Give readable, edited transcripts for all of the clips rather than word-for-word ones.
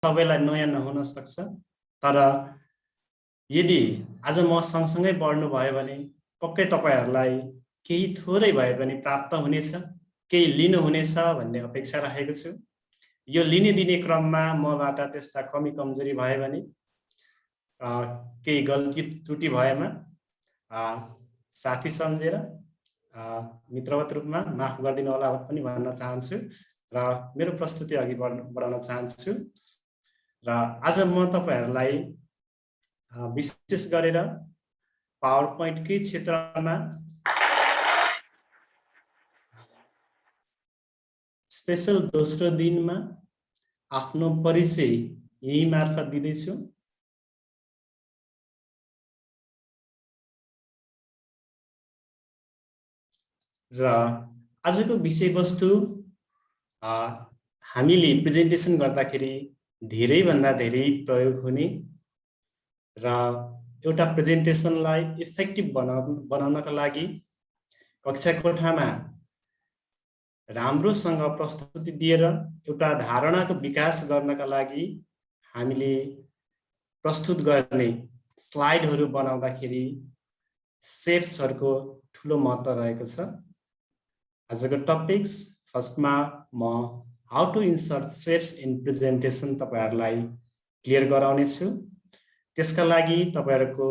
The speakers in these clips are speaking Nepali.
सबैलाई नयाँ नहुन सक्छ, तर यदि आज म सँगसँगै बढ्नु भयो भने पक्कै तपाईहरूलाई केही थोरै भए पनि प्राप्त हुनेछ, केही लिनुहुनेछ भन्ने अपेक्षा राखेको छु। यो लिने दिने क्रममा मबाट त्यस्ता कमी कमजोरी भए भने केही गल्ती त्रुटि भएमा साथी सम्झेर मित्रवत रूपमा माफ गरिदिनु होला पनि भन्न चाहन्छु र मेरो प्रस्तुति अघि बढाउन चाहन्छु। र आज म तपाईहरूलाई विशेष गरेर पावर पोइन्टकै क्षेत्रमा स्पेशल दोस्रो दिनमा आफ्नो परिचय यही मार्फत दिँदैछु। र आजको विषयवस्तु हामीले प्रेजेन्टेसन गर्दाखेरि धेरैभन्दा धेरै प्रयोग हुने र एउटा प्रेजेन्टेसनलाई इफेक्टिभ बनाउनका लागि कक्षा कोठामा राम्रोसँग प्रस्तुति दिएर एउटा धारणाको विकास गर्नका लागि हामीले प्रस्तुत गर्ने स्लाइडहरू बनाउँदाखेरि सेप्सहरूको ठुलो महत्त्व रहेको छ। आजको टपिक्स फर्स्टमा म how to insert shapes in presentation तपाईहरूलाई क्लियर गराउने छु। त्यसका लागि तपाईहरूको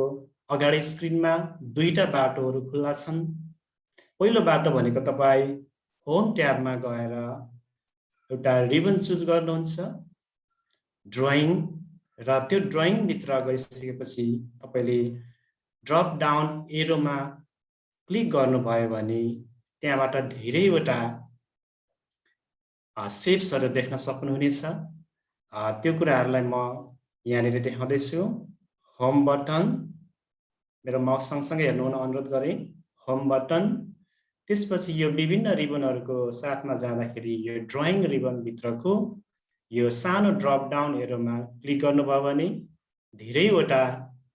अगाडि स्क्रिनमा दुईटा बाटोहरू खुल्ला छन्। पहिलो बाटो भनेको तपाईँ होम ट्याबमा गएर एउटा रिबन चुज गर्नुहुन्छ ड्रइङ, र त्यो ड्रइङभित्र गइसकेपछि तपाईँले ड्रप डाउन एरोमा क्लिक गर्नुभयो भने त्यहाँबाट धेरैवटा सेप्सहरू देख्न सक्नुहुनेछ। त्यो कुराहरूलाई म यहाँनिर देखाउँदैछु। होम बटन, मेरो माउस सँगसँगै हेर्नु हुन अनुरोध गरेँ। होम बटन, त्यसपछि यो विभिन्न रिबनहरूको साथमा जाँदाखेरि यो ड्रइङ रिबनभित्रको यो सानो ड्रप डाउन एरोमा क्लिक गर्नुभयो भने धेरैवटा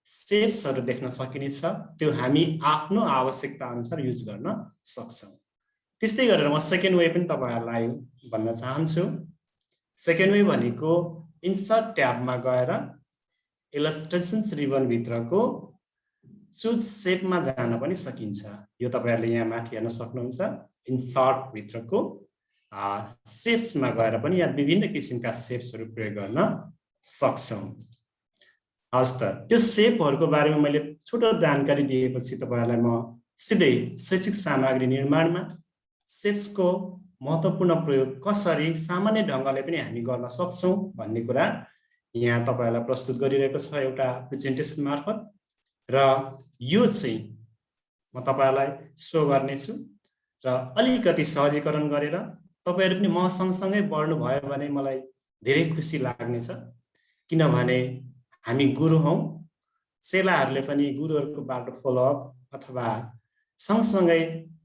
सेप्सहरू देख्न सकिनेछ। त्यो हामी आफ्नो आवश्यकता अनुसार युज गर्न सक्छौँ। त्यस्तै गरेर म सेकेन्ड वे पनि तपाईहरूलाई भन्न चाहन्छु। सेकेन्ड वे भनेको इन्सर्ट ट्याबमा गएर इलस्ट्रेसन्स रिबनभित्रको चुज सेपमा जान पनि सकिन्छ। यो तपाईहरूले यहाँ माथि हेर्न सक्नुहुन्छ। इन्सर्टभित्रको सेप्समा गएर पनि यहाँ विभिन्न किसिमका सेप्सहरू प्रयोग गर्न सक्छौँ। हस् त, त्यो सेपहरूको बारेमा मैले छोटो जानकारी दिएपछि तपाईहरूलाई म सिधै शैक्षिक सामग्री निर्माणमा सेप्सको महत्त्वपूर्ण प्रयोग कसरी सामान्य ढङ्गले पनि हामी गर्न सक्छौँ भन्ने कुरा यहाँ तपाईहरूलाई प्रस्तुत गरिरहेको छ एउटा प्रेजेन्टेसन मार्फत। र यो चाहिँ म तपाईहरूलाई सो गर्नेछु र अलिकति सहजीकरण गरेर तपाईँहरू पनि म सँगसँगै बढ्नु भयो भने मलाई धेरै खुसी लाग्नेछ। किनभने हामी गुरु हौँ, चेलाहरूले पनि गुरुहरूको बाटो फलोअप अथवा सँगसँगै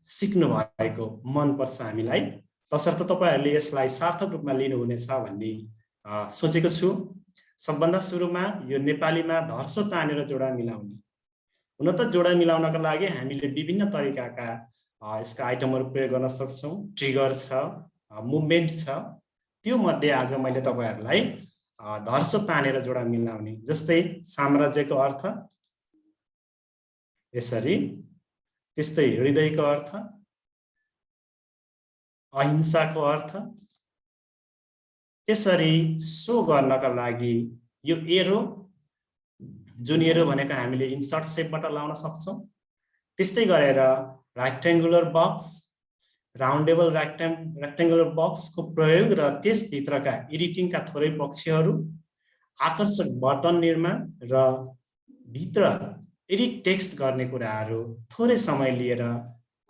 सिक्नु भएको मनपर्छ हामीलाई। तसर्थ तपाईँहरूले यसलाई सार्थक रूपमा लिनुहुनेछ भन्ने सोचेको छु। सबभन्दा सुरुमा यो नेपालीमा धर्सो तानेर जोडा मिलाउने। हुन त जोडा मिलाउनका लागि हामीले विभिन्न तरिकाका यसका आइटमहरू प्रयोग गर्न सक्छौँ। ट्रिगर छ, मुभमेन्ट छ। त्यो मध्ये आज मैले तपाईँहरूलाई धर्सो तानेर जोडा मिलाउने, जस्तै साम्राज्यको अर्थ यसरी, त्यस्तै हृदयको अर्थ, अहिंसाको अर्थ। यसरी सो गर्नका लागि यो एरो, जुन एरो भनेको हामीले इन्सर्ट सेपबाट लाउन सक्छौँ। त्यस्तै गरेर रेक्टेङ्गुलर बक्स, राउन्डेबल रेक्टेङ्गुलर बक्सको प्रयोग र त्यसभित्रका एडिटिङका थोरै पक्षहरू, आकर्षक बटन निर्माण र भित्र एडिट टेक्स्ट गर्ने कुराहरू थोरै समय लिएर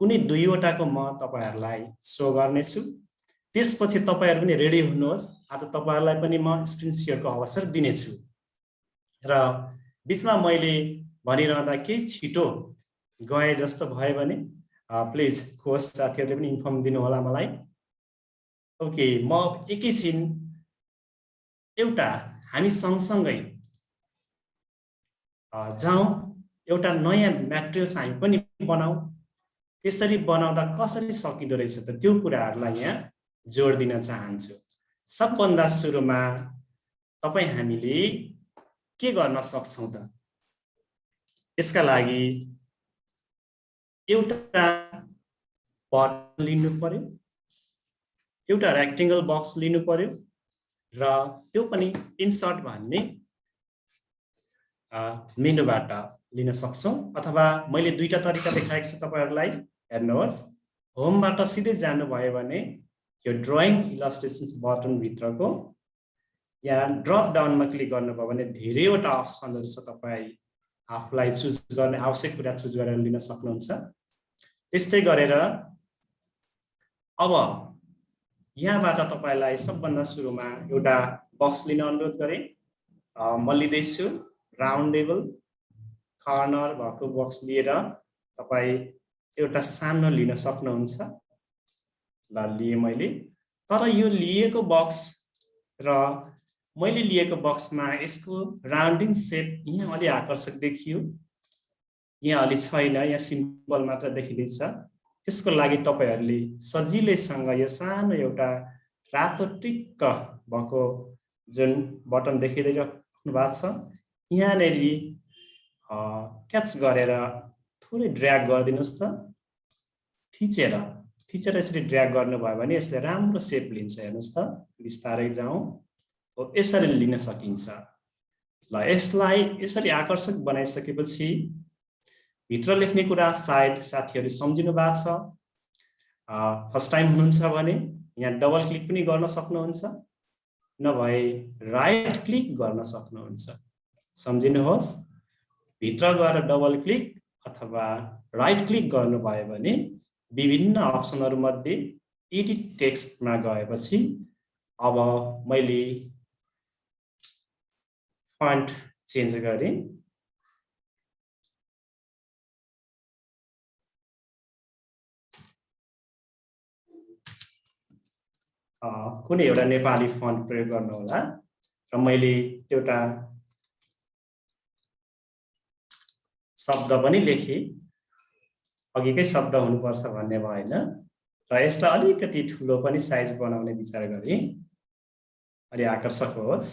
कुनै दुईवटाको म तपाईहरूलाई सो गर्नेछु। त्यसपछि तपाईँहरू पनि रेडी हुनुहोस्। आज तपाईँहरूलाई पनि म स्क्रिन सेयरको अवसर दिनेछु। र बिचमा मैले भनिरहँदा केही छिटो गए जस्तो भयो भने प्लिज होस्ट साथीहरूले पनि इन्फर्म दिनु होला मलाई। ओके, म एकैछिन एउटा हामी सँगसँगै जाउँ, एउटा नयाँ म्याटेरियल्स हामी पनि बनाऊ। त्यसरी बनाउँदा कसरी सकिँदो रहेछ त त्यो कुराहरूलाई यहाँ जोड दिन चाहन्छु। सबभन्दा सुरुमा तपाई हामीले के गर्न सक्छौं त? यसका लागि एउटा बटन लिनु पर्यो, एउटा रेक्टेंगल बक्स लिनु पर्यो र त्यो पनि इन्सर्ट भन्ने मेनुबाट लिन सक्छौं अथवा मैले दुईटा तरिका देखाएको छु तपाईहरुलाई। हेर्नुहोस्, होमबाट सिधै जानुभयो भने यो ड्राइङ इलस्ट्रेशन्स बटन भित्रको यहाँ ड्रप डाउनमा क्लिक गर्नुभयो भने धेरैवटा अप्सनहरु छ, तपाई आफुलाई चुज गर्ने आवश्यक कुरा चुज गरेर लिन सक्नुहुन्छ। त्यस्तै गरेर अब यहाँबाट तपाईलाई सबभन्दा सुरुमा एउटा बक्स लिन अनुरोध गरे। म लिदैछु राउन्डेबल कर्नर भएको बक्स लिएर तपाई एउटा सानो लिन सक्नुहुन्छ। ल लिए मैले, तर यो लिएको बक्स र मैले लिएको बक्समा यसको राउन्डिङ शेप यहाँ अलि आकर्षक देखियो, यहाँ अलि छैन, यहाँ सिम्पल मात्र देखिदैछ। यसको लागि तपाईहरुले सजिलैसँग यो सानो एउटा रातो टिक्क भएको जुन बटन देखिदिराख्नु भएको छ यहाँनेरि क्याच गरेर थोरै ड्र्याग गरिदिनुस् त। थिचेर यसरी ड्र्याग गर्नुभयो भने यसले राम्रो शेप लिन्छ। हेर्नुस् त, बिस्तारै जाउँ, यसरी लिन सकिन्छ। ल यसलाई यसरी आकर्षक बनाइसकेपछि भित्र लेख्ने कुरा सायद साथीहरु सम्झिनु भएको छ। फर्स्ट टाइम हुनुहुन्छ भने यहाँ डबल क्लिक पनि गर्न सक्नुहुन्छ, नभए राइट क्लिक गर्न सक्नुहुन्छ। सम्झिनुहोस्, भित्र गएर डबल क्लिक अथवा राइट क्लिक गर्नुभयो भने विभिन्न अप्सनहरु मध्ये एडिट टेक्स्टमा गएपछि अब मैले फन्ट चेन्ज गरे। कुनै एउटा नेपाली फन्ट प्रयोग गर्नु होला र मैले एउटा शब्द पनि लेखे। अघिकै शब्द हुनुपर्छ भन्ने भएन र यसलाई अलिकति ठुलो पनि साइज बनाउने विचार गरे, अलि आकर्षक होस्।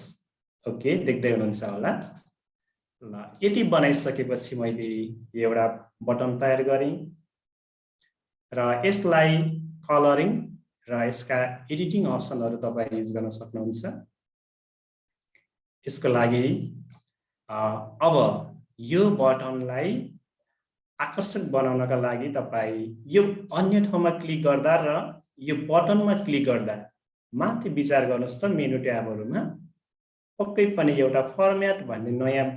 ओके, देख्दै हुनुहुन्छ होला। ल यति बनाइसकेपछि मैले एउटा बटन तयार गरे र यसलाई कलरिङ र यसका एडिटिङ अप्सनहरु तपाई युज गर्न सक्नुहुन्छ। यसको लागि अब यो बटनलाई आकर्षक बनाउनका लागि तपाई यो अन्य ठाउँमा क्लिक गर्दा र यो बटनमा क्लिक गर्दा माथि विचार गर्नुस् त। मेनु ट्याबहरुमा पक्कै पनि एउटा फर्म्याट भन्ने नयाँ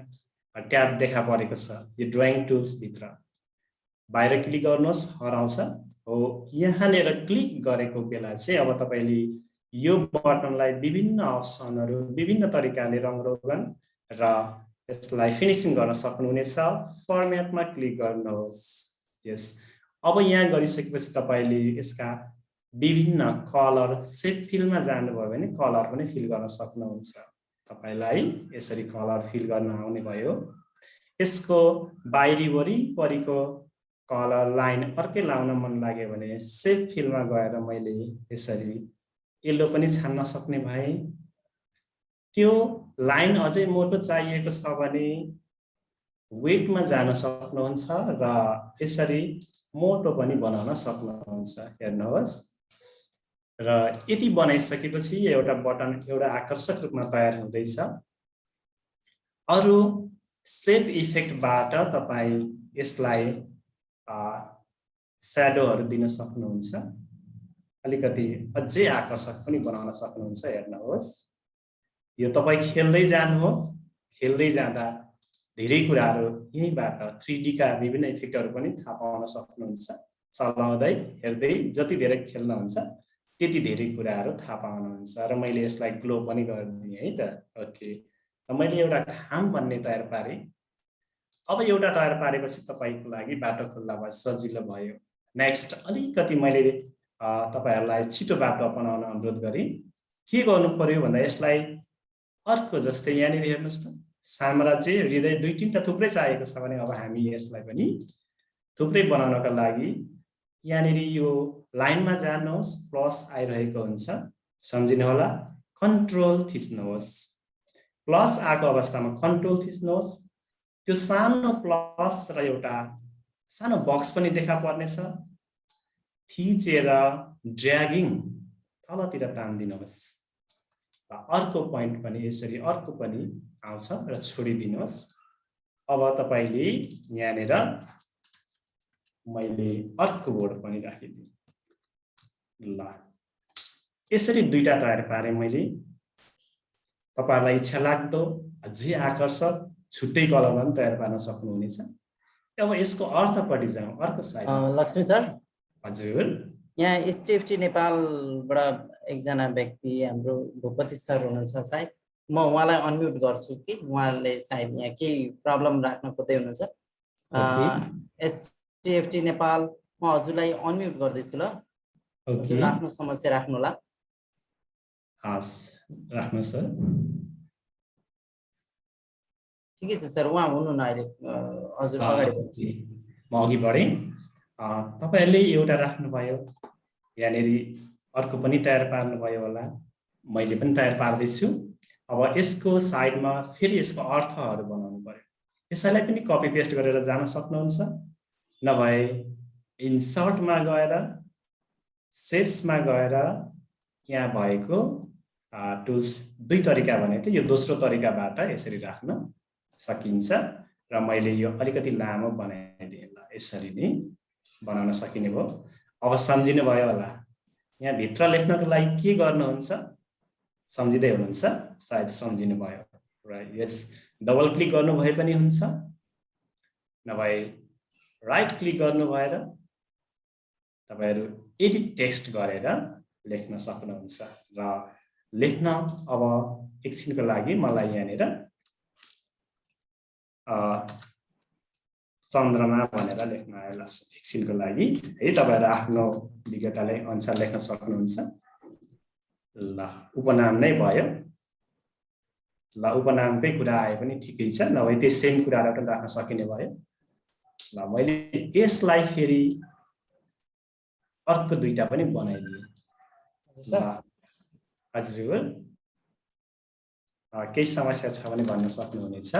ट्याब देखा परेको छ यो ड्राइङ टुल्स भित्र। बाहिर क्लिक गर्नुस्, हराउँछ हो। यहाँनेर क्लिक गरेको बेला चाहिँ अब तपाईले यो बटनलाई विभिन्न अप्सनहरु विभिन्न तरिकाले रङरोगन र यसलाई फिनिशिङ गर्न सक्नुहुनेछ। फर्म्याटमा क्लिक गर्नुहोस्। यस, अब यहाँ गरिसकेपछि तपाईले यसका विभिन्न कलर सेप फिलमा जानुभयो भने कलर पनि फिल गर्न सक्नुहुन्छ। तपाईलाई यसरी कलर फिल गर्न आउने भयो। यसको बाहिरी वरिपरिको कलर लाइन अर्कै लाउन मन लाग्यो भने सेप फिलमा गएर मैले यसरी येलो पनि छान्न सक्ने भए। त्यो लाइन अझै मोटो चाहिएको छ भने वेटमा जान सक्नुहुन्छ र यसरी मोटो पनि बनाउन सक्नुहुन्छ। हेर्नुहोस्, र यति बनाइसकेपछि एउटा बटन एउटा आकर्षक रूपमा तयार हुँदैछ। अरु शेप इफेक्टबाट तपाई यसलाई स्याडोहरु दिन सक्नुहुन्छ, अलिकति अझै आकर्षक पनि बनाउन सक्नुहुन्छ। हेर्नुहोस्, यो तपाई खेल्दै जानुहोस्, खेल्दै जाँदा धेरै कुराहरु यहीबाट 3D का विभिन्न इफेक्टहरु पनि थाहा पाउन सक्नुहुन्छ। चलाउँदै हेर्दै जति धेरै खेल्नुहुन्छ त्यति धेरै कुराहरु थाहा पाउनुहुन्छ। र मैले यसलाई ग्लो पनि गरिदिए है त। ओके, र मैले एउटा घाम भन्ने तयार पारे। अब एउटा तयार पारेपछि तपाईको लागि बाटो खुल्ला भयो, सजिलो भयो। नेक्स्ट अलिकति मैले तपाईहरुलाई छिटो बाटो अपनाउन अनुरोध गरे। के गर्नु पर्यो भन्दा यसलाई अर्को जस्तै यहाँनिर हेर्नुस् त, साम्राज्य हृदय दुई तीनटा थुप्रै चाहिएको छ भने अब हामी यसलाई पनि थुप्रै बनाउनका लागि यहाँनिर यो लाइनमा जानुहोस्, प्लस आइरहेको हुन्छ, सम्झिनु होला। कन्ट्रोल थिच्नुहोस् प्लस आएको अवस्थामा कन्ट्रोल थिच्नुहोस्, त्यो सानो प्लस र एउटा सानो बक्स पनि देखा पर्नेछ, थिचेर ड्र्यागिङ तलतिर तान्दिनुहोस् र अर्को पोइन्ट पनि यसरी अर्को पनि आउँछ र छोडिदिनुहोस्। अब तपाईले यहाँनिर मैले अर्को बोर्ड पनि राखिदिएँ। ल यसरी दुईटा तयार पारे मैले। तपाईलाई इच्छा लाग्दो अझै आकर्षक छुट्टै कलरमा पनि तयार पार्न सक्नुहुनेछ। अब यसको अर्थपट्टि जाउँ, अर्को साइड। लक्ष्मी सर, हजुर, यहाँ एसटिएफटी नेपालबाट एकजना व्यक्ति हाम्रो भूपति सर हुनुहुन्छ, सायद म उहाँलाई अनम्युट गर्छु कि उहाँले सायद यहाँ केही प्रब्लम राख्न खोज्दै हुनुहुन्छ। एसटिएफटी नेपाल, म हजुरलाई अनम्युट गर्दैछु ल। हजुर आफ्नो समस्या राख्नु होला। हस्, राख्नु सर। ठिकै छ सर, उहाँ हुनुहुन्न अहिले। हजुर अगाडि बढ्नुहोस्। म अघि बढेँ। तपाईहरुले एउटा राख्नुभयो, यहाँनेरि अर्को पनि तयार पार्नुभयो होला, मैले पनि तयार पार्दैछु। अब यसको साइडमा फेरि यसको अर्थहरू बनाउनु पर्यो। यसैलाई पनि कपी पेस्ट गरेर जान सक्नुहुन्छ, नभए इन्सर्टमा गएर सेप्समा गएर यहाँ भएको टुल्स दुई तरिका भनेको थिएँ, यो दोस्रो तरिकाबाट यसरी राख्न सकिन्छ र मैले यो अलिकति लामो बनाइदिएँ। ल यसरी नै बनाउन सकिने भयो। अब सम्झिनु भयो होला, यहाँ भित्र लेख्नको लागि के गर्नुहुन्छ, सम्झिँदै हुनुहुन्छ, सायद सम्झिनु भयो र यस डबल क्लिक गर्नु भए पनि हुन्छ, नभए राइट क्लिक गर्नु भएर तपाईहरु एडिट टेक्स्ट गरेर लेख्न सक्नुहुन्छ। र लेख्न अब एकछिनको लागि मलाई यहाँनिर चन्द्रमा भनेर लेख्न आयो। एकछिनको लागि है, तपाईहरु आफ्नो विज्ञतालाई अनुसार लेख्न सक्नुहुन्छ। ल उपनाम नै भयो। ल उपनामकै कुरा आए पनि ठिकै छ, नभए त्यो सेम कुरालाई पनि राख्न सकिने भयो। ल मैले यसलाई फेरि अर्को दुईटा पनि बनाइदिएँ। हजुर, केही समस्या छ भने भन्न सक्नुहुनेछ।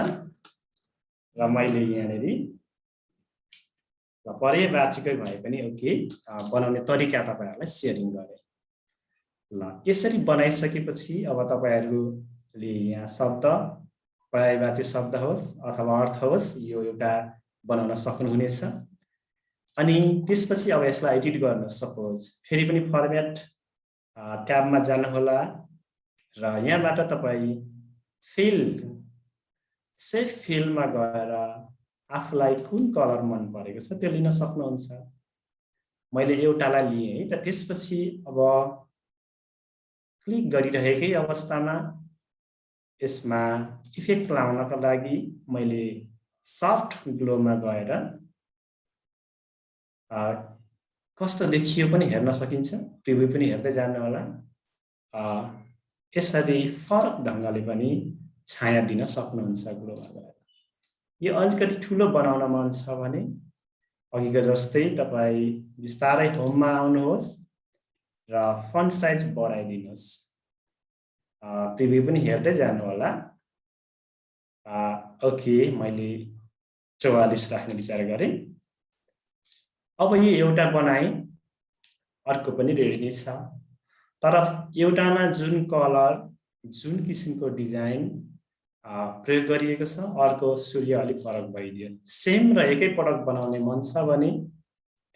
र मैले यहाँनेरि पर्यवाचिकै भए पनि ओके बनाउने तरिका तपाईहरुलाई शेयरिङ गरेँ। ल यसरी बनाइसकेपछि अब तपाईहरुले यहाँ शब्द, पर्यायवाची शब्द होस् अथवा अर्थ होस्, यो एउटा बनाउन सक्नुहुनेछ। अनि त्यसपछि अब यसलाई एडिट गर्न, सपोज फेरि पनि फर्मेट ट्याबमा जानु होला र यहाँबाट तपाई फिल, सेभ फिलमा गएर आफूलाई कुन कलर मन परेको छ त्यो लिन सक्नुहुन्छ। मैले एउटालाई लिएँ है त। त्यसपछि अब क्लिक गरिरहेकै अवस्थामा यसमा इफेक्ट लाउनको लागि मैले सफ्ट ग्लोमा गएर कस्तो देखियो पनि हेर्न सकिन्छ, प्रिभ्यू पनि हेर्दै जानु होला। यसरी फरक ढंगले पनि छाया दिन सक्नुहुन्छ ग्लोमा गएर। यो अलिकति ठुलो बनाउन मन छ भने अघिको जस्तै तपाई बिस्तारै होममा आउनुहोस् र फन्ट साइज बढाइदिनुहोस्। प्रिभ्यू पनि हेर्दै जानु होला। ओके, मैले 44 राख्ने विचार गरेँ। अब यो एउटा बनाए, अर्को पनि रेडी नै छ, तर एउटामा जुन कलर, जुन किसिमको डिजाइन प्रयोग गरिएको छ, अर्को सूर्य अलिक फरक भइदियो। सेम र एकै प्रडक्ट बनाउने मन छ भने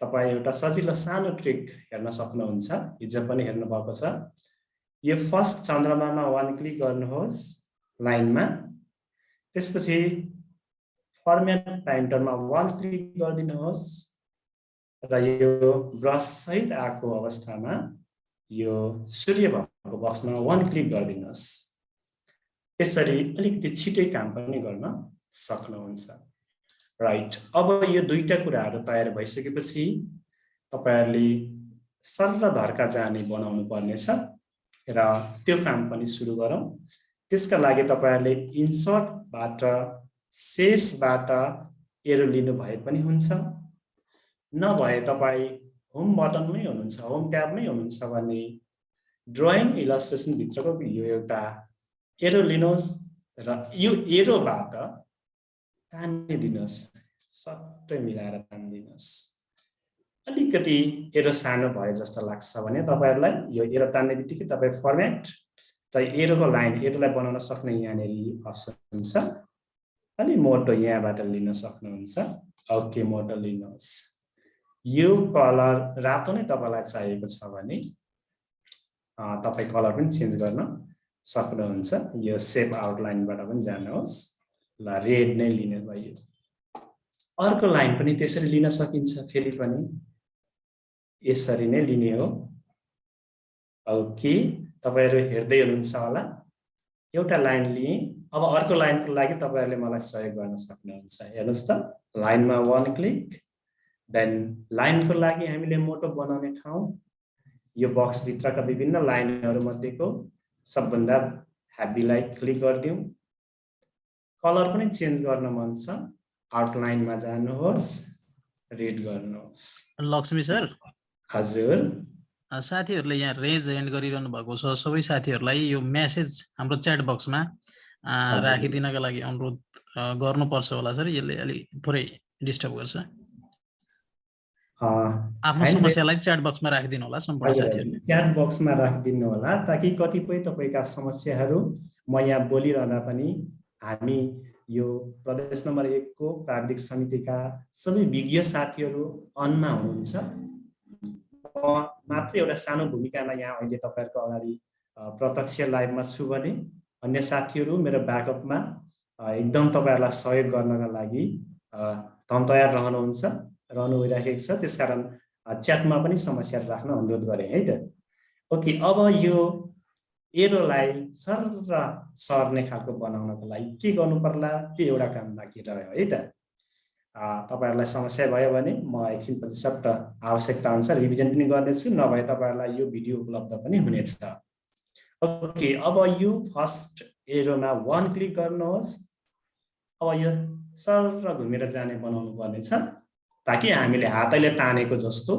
तपाई एउटा सजिलो सानो ट्रिक हेर्न सक्नुहुन्छ। हिजो पनि हेर्नु भएको छ। यो फर्स्ट चन्द्रमामा वन क्लिक गर्नुहोस् लाइनमा, त्यसपछि फर्मेट पाइन्टरमा वन क्लिक गरिदिनुहोस् र यो ब्रस सहित आएको अवस्थामा यो सूर्य भएको बक्समा वन क्लिक गरिदिनुहोस्। यसरी अलिकति छिटै काम पनि गर्न सक्नुहुन्छ। राइट, अब यो दुईटा कुराहरू तयार भइसकेपछि तपाईहरुले सरलधरका जाने बनाउनु पर्नेछ र त्यो काम पनि सुरु गरौँ। त्यसका लागि तपाईहरुले इन्सर्टबाट, सेप्सबाट एरो लिनु भए पनि हुन्छ, नभए तपाई होम बटनमै हुनुहुन्छ, होम ट्याबमै हुनुहुन्छ भने ड्रइङ इलस्ट्रेसन भित्रको यो एउटा एरो लिनुहोस् र यो एरोबाट तानिदिनुहोस्, सट्टै मिलाएर तानिदिनुहोस्। अलिकति एरो सानो भयो जस्तो लाग्छ भने तपाईहरुलाई यो एरो तान्ने बित्तिकै तपाई फर्मेट र एरोको लाइन, एरोलाई बनाउन सक्ने यहाँनेर अप्सन छ। अलि मोटो यहाँबाट लिन सक्नुहुन्छ। ओके, मोटो लिनुहोस्। यो कलर रातो नै तपाईलाई चाहिएको छ भने तपाई कलर पनि चेन्ज गर्न सक्नुहुन्छ। यो सेप आउटलाइनबाट पनि जानुहोस्। ल, रेड नै लिने भयो। अर्को लाइन पनि त्यसरी लिन सकिन्छ, फेरि पनि यसरी नै लिने हो। ओके, तपाईहरु हेर्दै हुनुहुन्छ होला। एउटा लाइन लिए, अब अर्को लाइनको लागि तपाईहरुले मलाई सहयोग गर्न सक्नुहुन्छ। हेर्नुस् त, लाइनमा 1 क्लिक, देन लाइनको लागि हामीले मोटो बनाउने ठाउँ यो बक्स भित्रका विभिन्न लाइनहरु मध्येको सबभन्दा हेभीलाई क्लिक गर्दियौ। कलर पनि चेन्ज गर्न मन छ, आउटलाइनमा जानुहोस्, रेड गर्नुहोस्। लक्ष्मी सर, हजुर, साथीहरुले यहाँ रेज एन्ड गरिरहनु भएको छ। सबै साथीहरुलाई यो मेसेज हाम्रो च्याट बक्समा राखिदिनका लागि अनुरोध गर्नुपर्छ होला सर। यसले अलि थोरै डिस्टर्ब गर्छ। आफ्नो समस्यालाई च्याट बक्समा राखिदिनु होला सम्पूर्ण साथीहरुले। च्याट बक्समा राखिदिनु होला, ताकि कतिपय तपाईका समस्याहरू म यहाँ बोलिरहँदा पनि हामी यो प्रदेश नम्बर 1 को प्राविधिक समितिका सबै विज्ञ साथीहरू अनमा हुनुहुन्छ। मात्र एउटा सानो भूमिकामा यहाँ अहिले तपाईहरुको अगाडि प्रत्यक्ष लाइभमा छु भने अन्य साथीहरू मेरो ब्याकअपमा एकदम तपाईहरुलाई सहयोग गर्नका लागि तयार रहनु भइरहेको छ। त्यसकारण च्याटमा पनि समस्याहरू राख्न अनुरोध गरे है त। ओके, अब यो एरोलाई सर्ने खालको बनाउनको लागि के गर्नु पर्ला, त्यो एउटा काम बाँकी रह्यो है त। तपाईहरुलाई समस्या भयो भने म एकछिनपछि सट्ट आवश्यकता अनुसार रिभिजन पनि गर्नेछु, नभए तपाईहरुलाई यो भिडियो उपलब्ध पनि हुनेछ। ओके, अब यो फर्स्ट एरोमा 1 क्लिक गर्नुहोस्। अब यो सर घुमेर जाने बनाउनु पर्ने छ, ताकि हामीले हातैले तानेको जस्तो।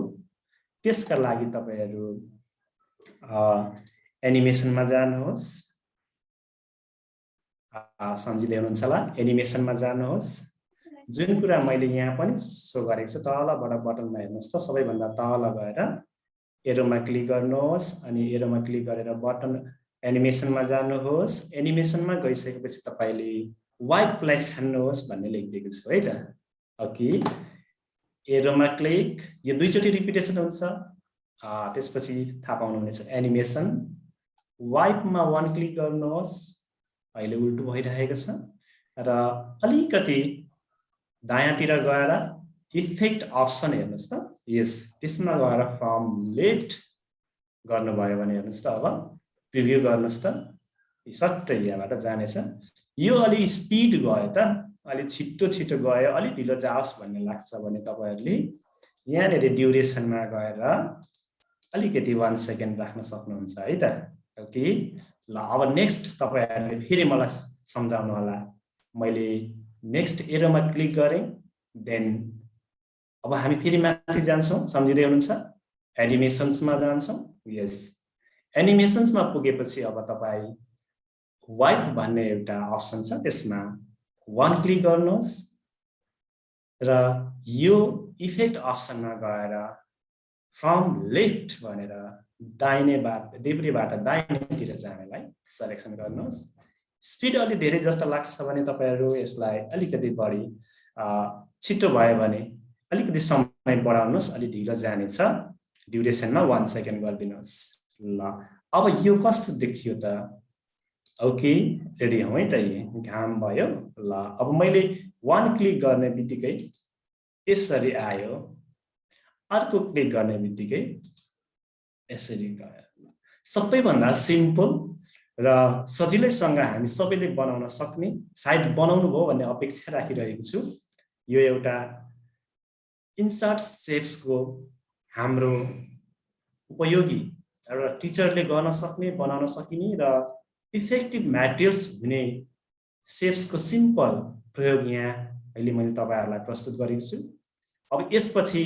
त्यसका लागि तपाईहरु एनिमेसनमा जानुहोस्। सम्झिदै हुनुहुन्छ होला, एनिमेसनमा जानुहोस्। जुन कुरा मैले यहाँ पनि सो गरेको छु, तलबाट बटनमा हेर्नुहोस् त, सबैभन्दा तल गएर एरोमा क्लिक गर्नुहोस्, अनि एरोमा क्लिक गरेर बटन एनिमेसनमा जानुहोस्। एनिमेसनमा गइसकेपछि तपाईले वाइट प्लस छान्नुहोस् भन्ने लेखिदिएको छु है त। ओके, एरोमा क्लिक, यो दुईचोटी रिपिटेसन हुन्छ, त्यसपछि थाहा पाउनुहुनेछ एनिमेसन। वाइपमा 1 क्लिक गर्नुहोस्। अहिले उल्टो भइरहेको छ र अलिकति दायाँतिर गएर इफेक्ट अप्सन हेर्नुस् त, यस त्यसमा गएर फ्रम लेफ्ट गर्नुभयो भने हेर्नुस् त, अब प्रिभ्यू गर्नुस् त, सट्टै यहाँबाट जानेछ। यो अलि स्पिड गयो त, अलि छिटो गयो, अलि ढिलो जाओस् भन्ने लाग्छ भने तपाईहरुले यहाँनेर ड्युरेसनमा गएर अलिकति 1 सेकेन्ड राख्न सक्नुहुन्छ है त। ओके, ल अब नेक्स्ट तपाईहरुले फेरि मलाई सम्झाउनु होला। मैले नेक्स्ट एरोमा क्लिक गरेँ, देन अब हामी फेरि माथि जान्छौँ। सम्झिदै हुनुहुन्छ, एनिमेसन्समा जान्छौँ। यस, एनिमेसन्समा पुगेपछि अब तपाई वाइप भन्ने एउटा अप्सन छ, त्यसमा 1 क्लिक गर्नुहोस् र यो इफेक्ट अप्सनमा गएर फ्रम लेफ्ट भनेर देब्रेबाट दाहिनेतिर जानेलाई सिलेक्सन गर्नुहोस्। स्पिड अलि धेरै जस्तो लाग्छ भने तपाईहरु यसलाई अलिकति बढी, छिटो भयो भने अलिकति समय बढाउनुहोस्, अलि ढिलो जानेछ। ड्युरेसनमा 1 सेकेन्ड गरिदिनुहोस्। ल, अब यो कस्तो देखियो त? ओके, रेडी हौ है त, घाम भयो। ल, अब मैले 1 क्लिक गर्ने बित्तिकै यसरी आयो, अर्को क्लिक गर्ने बित्तिकै यसरी गयो। सबैभन्दा सिम्पल र सजिलैसँग हामी सबैले बनाउन सक्ने, सायद बनाउनु भयो भन्ने अपेक्षा राखिरहेको छु। यो एउटा इन्सर्ट सेप्सको हाम्रो उपयोगी एउटा टिचरले गर्न सक्ने, बनाउन सकिने र इफेक्टिभ मटेरियल्स हुने सेप्सको सिम्पल प्रयोग यहाँ अहिले मैले तपाईहरुलाई प्रस्तुत गरेको छु। अब यसपछि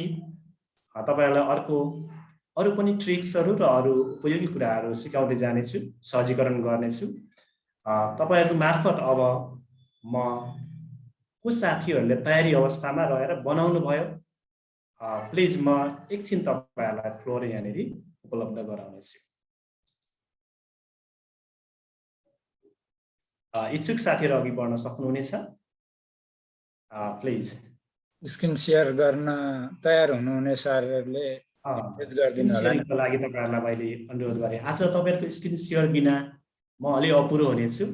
तपाईहरुलाई अरु पनि ट्रिक्सहरु र अरु उपयोगी कुराहरु सिकाउँदै जानेछु, सहजीकरण गर्नेछु। तपाईहरु मार्फत अब म को साथीहरुले तयारी अवस्थामा रहेर बनाउनु भयो प्लिज म एकछिन तपाईहरुलाई फ्लोर यहाँनेर उपलब्ध गराउनेछु। इच्छुक साथीहरु अघि बढ्न सक्नुहुनेछ प्लिज। स्क्रिन शेयर गर्न तयार हुनुहुने सरहरुले मेसेज गरिदिनु होला। शेयरिङको लागि तपाईहरुलाई मैले अनुरोध गरे। आज तपाईहरुको स्क्रिन शेयर बिना म अलि अपुरो हुनेछु।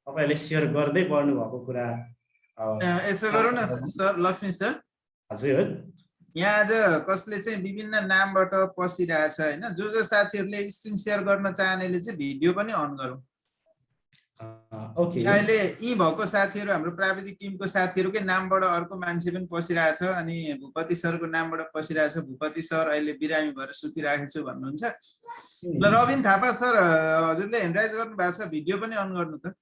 तपाईहरुले शेयर गर्दै बढ्नु भएको कुरा यसो गरौँ न सर, लक्ष्मी सर। हजुर। यहाँ आज कसले चाहिँ विभिन्न नामबाट पसिरहेछ हैन, जो साथीहरुले स्क्रिन शेयर गर्न चाहनेले चाहिँ भिडियो पनि अन गरौँ। ओके। अहिले यी भएको साथीहरु हाम्रो प्राविधिक टिमको साथीहरुकै नामबाट अर्को मान्छे पनि पसिरहेछ अनि भूपति सरको नामबाट पसिरहेछ। भूपति सर अहिले बिरामी भएर सुतिराखेको छु भन्नुहुन्छ। ल रबिन थापा सर, हजुरले ह्यान्ड राइज गर्नु भएको छ, भिडियो पनि अन गर्नु त।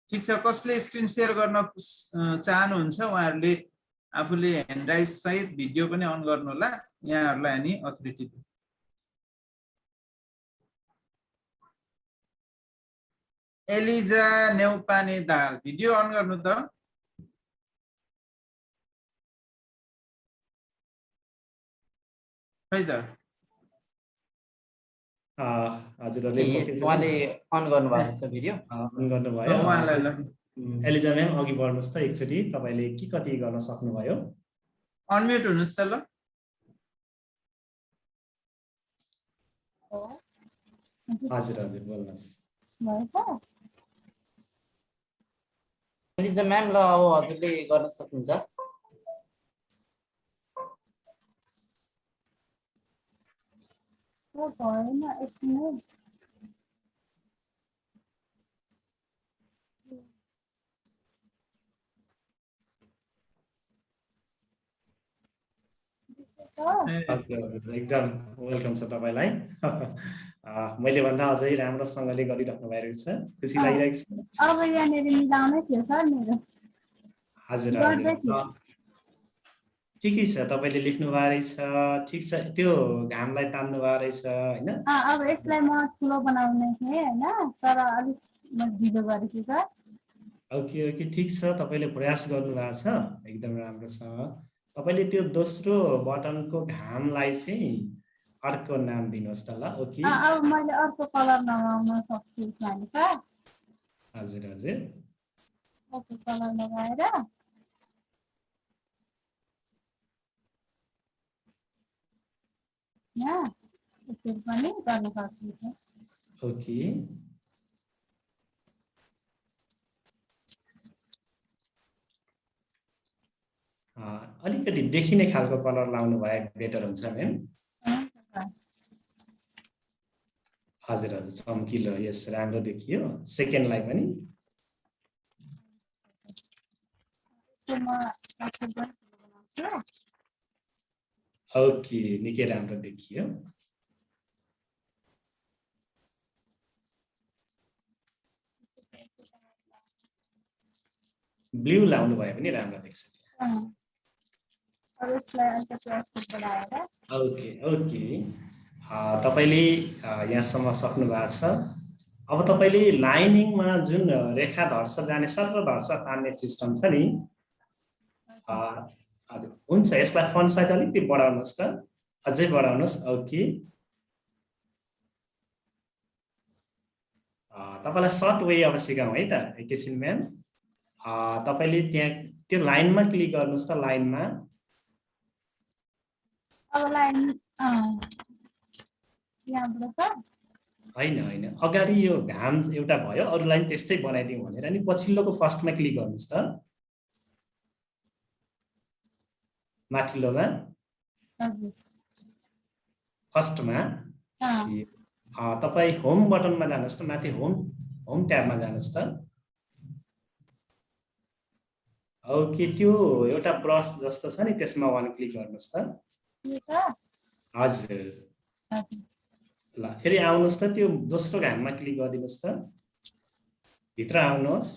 ठिक छ, कसले स्क्रिन शेयर गर्न चाहनुहुन्छ उहाँहरूले आफूले ह्यान्ड राइज सहित भिडियो पनि अन गर्नु होला। यहाँहरूलाई हामी अथोरिटी दियौँ। एलिजा नेउपाने दाल भिडियो अन गर्नु त। खै त हजुरहरुले उहाँले अन गर्नु भएको छ भिडियो। अन गर्नुभयो। उहाँलाई ल एलिजा म्याम अघि बढ्नुस् त एकचोटी। तपाईले के कति गर्न सक्नुभयो? अनम्युट हुनुस् त ल। हजुर हजुर बोल्नुस्। एलिजा म्याम ल अब हजुरले गर्न सक्नुहुन्छ। हजुर एकदम वेलकम छ तपाईलाई। मैले भन्दा अझै राम्रोसँगले गरिराख्नु भइरहेको छ, खुसी लागिरहेको छ। अब यहाँनिर मिलाउनै थियो सर मेरो। हजुर हजुर ठिकै छ, तपाईले लेख्नु भएको रहेछ, ठिक छ। त्यो घामलाई तान्नु भएको रहेछ हैन। अब यसलाई म ठुलो बनाउने थिएँ हैन, तर अलिक म ढिलो गरेछु सर। ओके ओके ठिक छ, तपाईले प्रयास गर्नु भएको छ, एकदम राम्रो छ। तपाईले त्यो दोस्रो बटनको घामलाई चाहिँ अर्को नाम दिनुहोस् त ल। ओके अब मैले अर्को कलर लगाउन सक्छु यसमा सर। हजुर हजुर अर्को कलर लगाएर यहाँ यसरी पनि गर्न सक्छु। ओके अलिकति देखिने खालको कलर लाउनु भए बेटर हुन्छ म्याम। हजुर हजुर चम्किलो, यस राम्रो देखियो। सेकेन्डलाई पनि ओके निकै राम्रो देखियो। ब्लू लाउनु भयो भने राम्रो देख्छ। ओके ओके तपाईले यहाँसम्म सक्नु भएको छ। अब तपाईले लाइनिङमा जुन रेखा धर्छ जाने सर्र धर्छ तान्ने सिस्टम छ नि, हजुर हुन्छ, यसलाई फन्ट साइज अलिकति बढाउनुहोस् त, अझै बढाउनुहोस्। ओके तपाईलाई सर्ट वे अब सिकाउँ है त एकैछिन म्याम। तपाईले त्यहाँ त्यो लाइनमा क्लिक गर्नुहोस् त, लाइनमा। अब लाइन यहाँबाट हैन हैन अगाडि यो घाम एउटा भयो, अरु लाइन त्यस्तै बनाइदिउँ भनेर नि पछिल्लोको फर्स्टमा क्लिक गर्नुहोस् त, माथिल्लोमा फर्स्टमा। तपाई होम बटनमा जानुहोस् त, माथि होम ट्याबमा जानुहोस् त। ओके त्यो एउटा ब्रश जस्तो छ नि त्यसमा वान क्लिक गर्नुहोस् त। हजुर ल फेरि आउनुहोस् त, त्यो दोस्रो घाममा क्लिक गरिदिनुहोस् त, भित्र आउनुहोस्।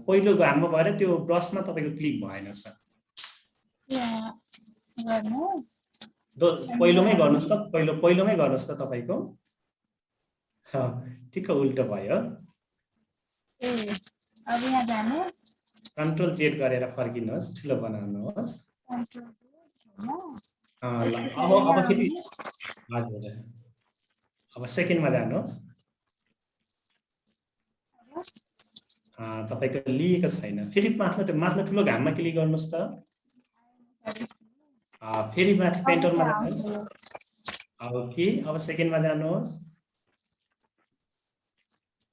पहिलो घाममा भएर त्यो ब्रशमा तपाईको क्लिक भएन छ। गर्नु पहिलोमै गर्नुहोस् त पहिलोमै गर्नुहोस् त तपाईको ठिक्क उल्टो भयो अब यहाँ जाने कन्ट्रोल जेड गरेर फर्किनुहोस् ठुलो बनाउनुहोस् ल अब फेरि हजुर अब सेकेन्डमा जानुहोस् तपाईको लिएको छैन फेरि माथि ठुलो घाममा क्लिक गर्नुहोस् त फेरि माथि पेन्टरमा जानुहोस् ओके अब सेकेन्डमा जानुहोस्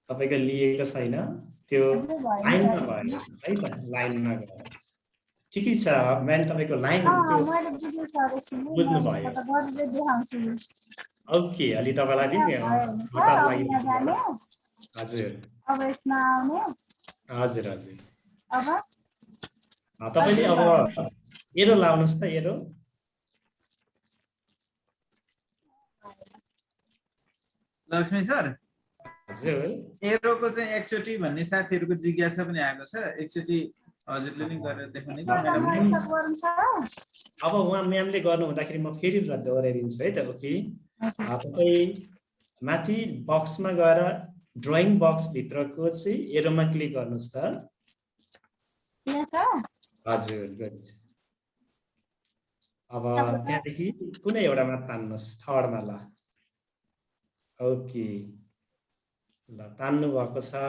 तपाईको लिएको छैन त्यो लाइनमा भयो है त लाइनमा गयो ठिकै छ म्याम तपाईको लाइन बुझ्नु भयो ओके अलि तपाईलाई नि हजुर अब यसमा आउने हजुर हजुर अब तपाईले अब एरो लाउनुस् त एरो लक्ष्मी सर हजुर एरोको चाहिँ एकचोटि भन्ने साथीहरूको जिज्ञासा पनि आएको छ एकचोटि हजुरले नि गरेर देखाउने अब उहाँ म्यामले गर्नु हुँदाखेरि म फेरि दोहोऱ्याइदिन्छु है त ओके तपाई माथि बक्समा गएर ड्रइङ बक्स भित्रको चाहिँ एरोमा क्लिक गर्नुस् त हजुर गुड अब त्यहाँदेखि कुनै एउटामा तान्नुस् थर्डमा ल ओके ल तान्नु भएको छ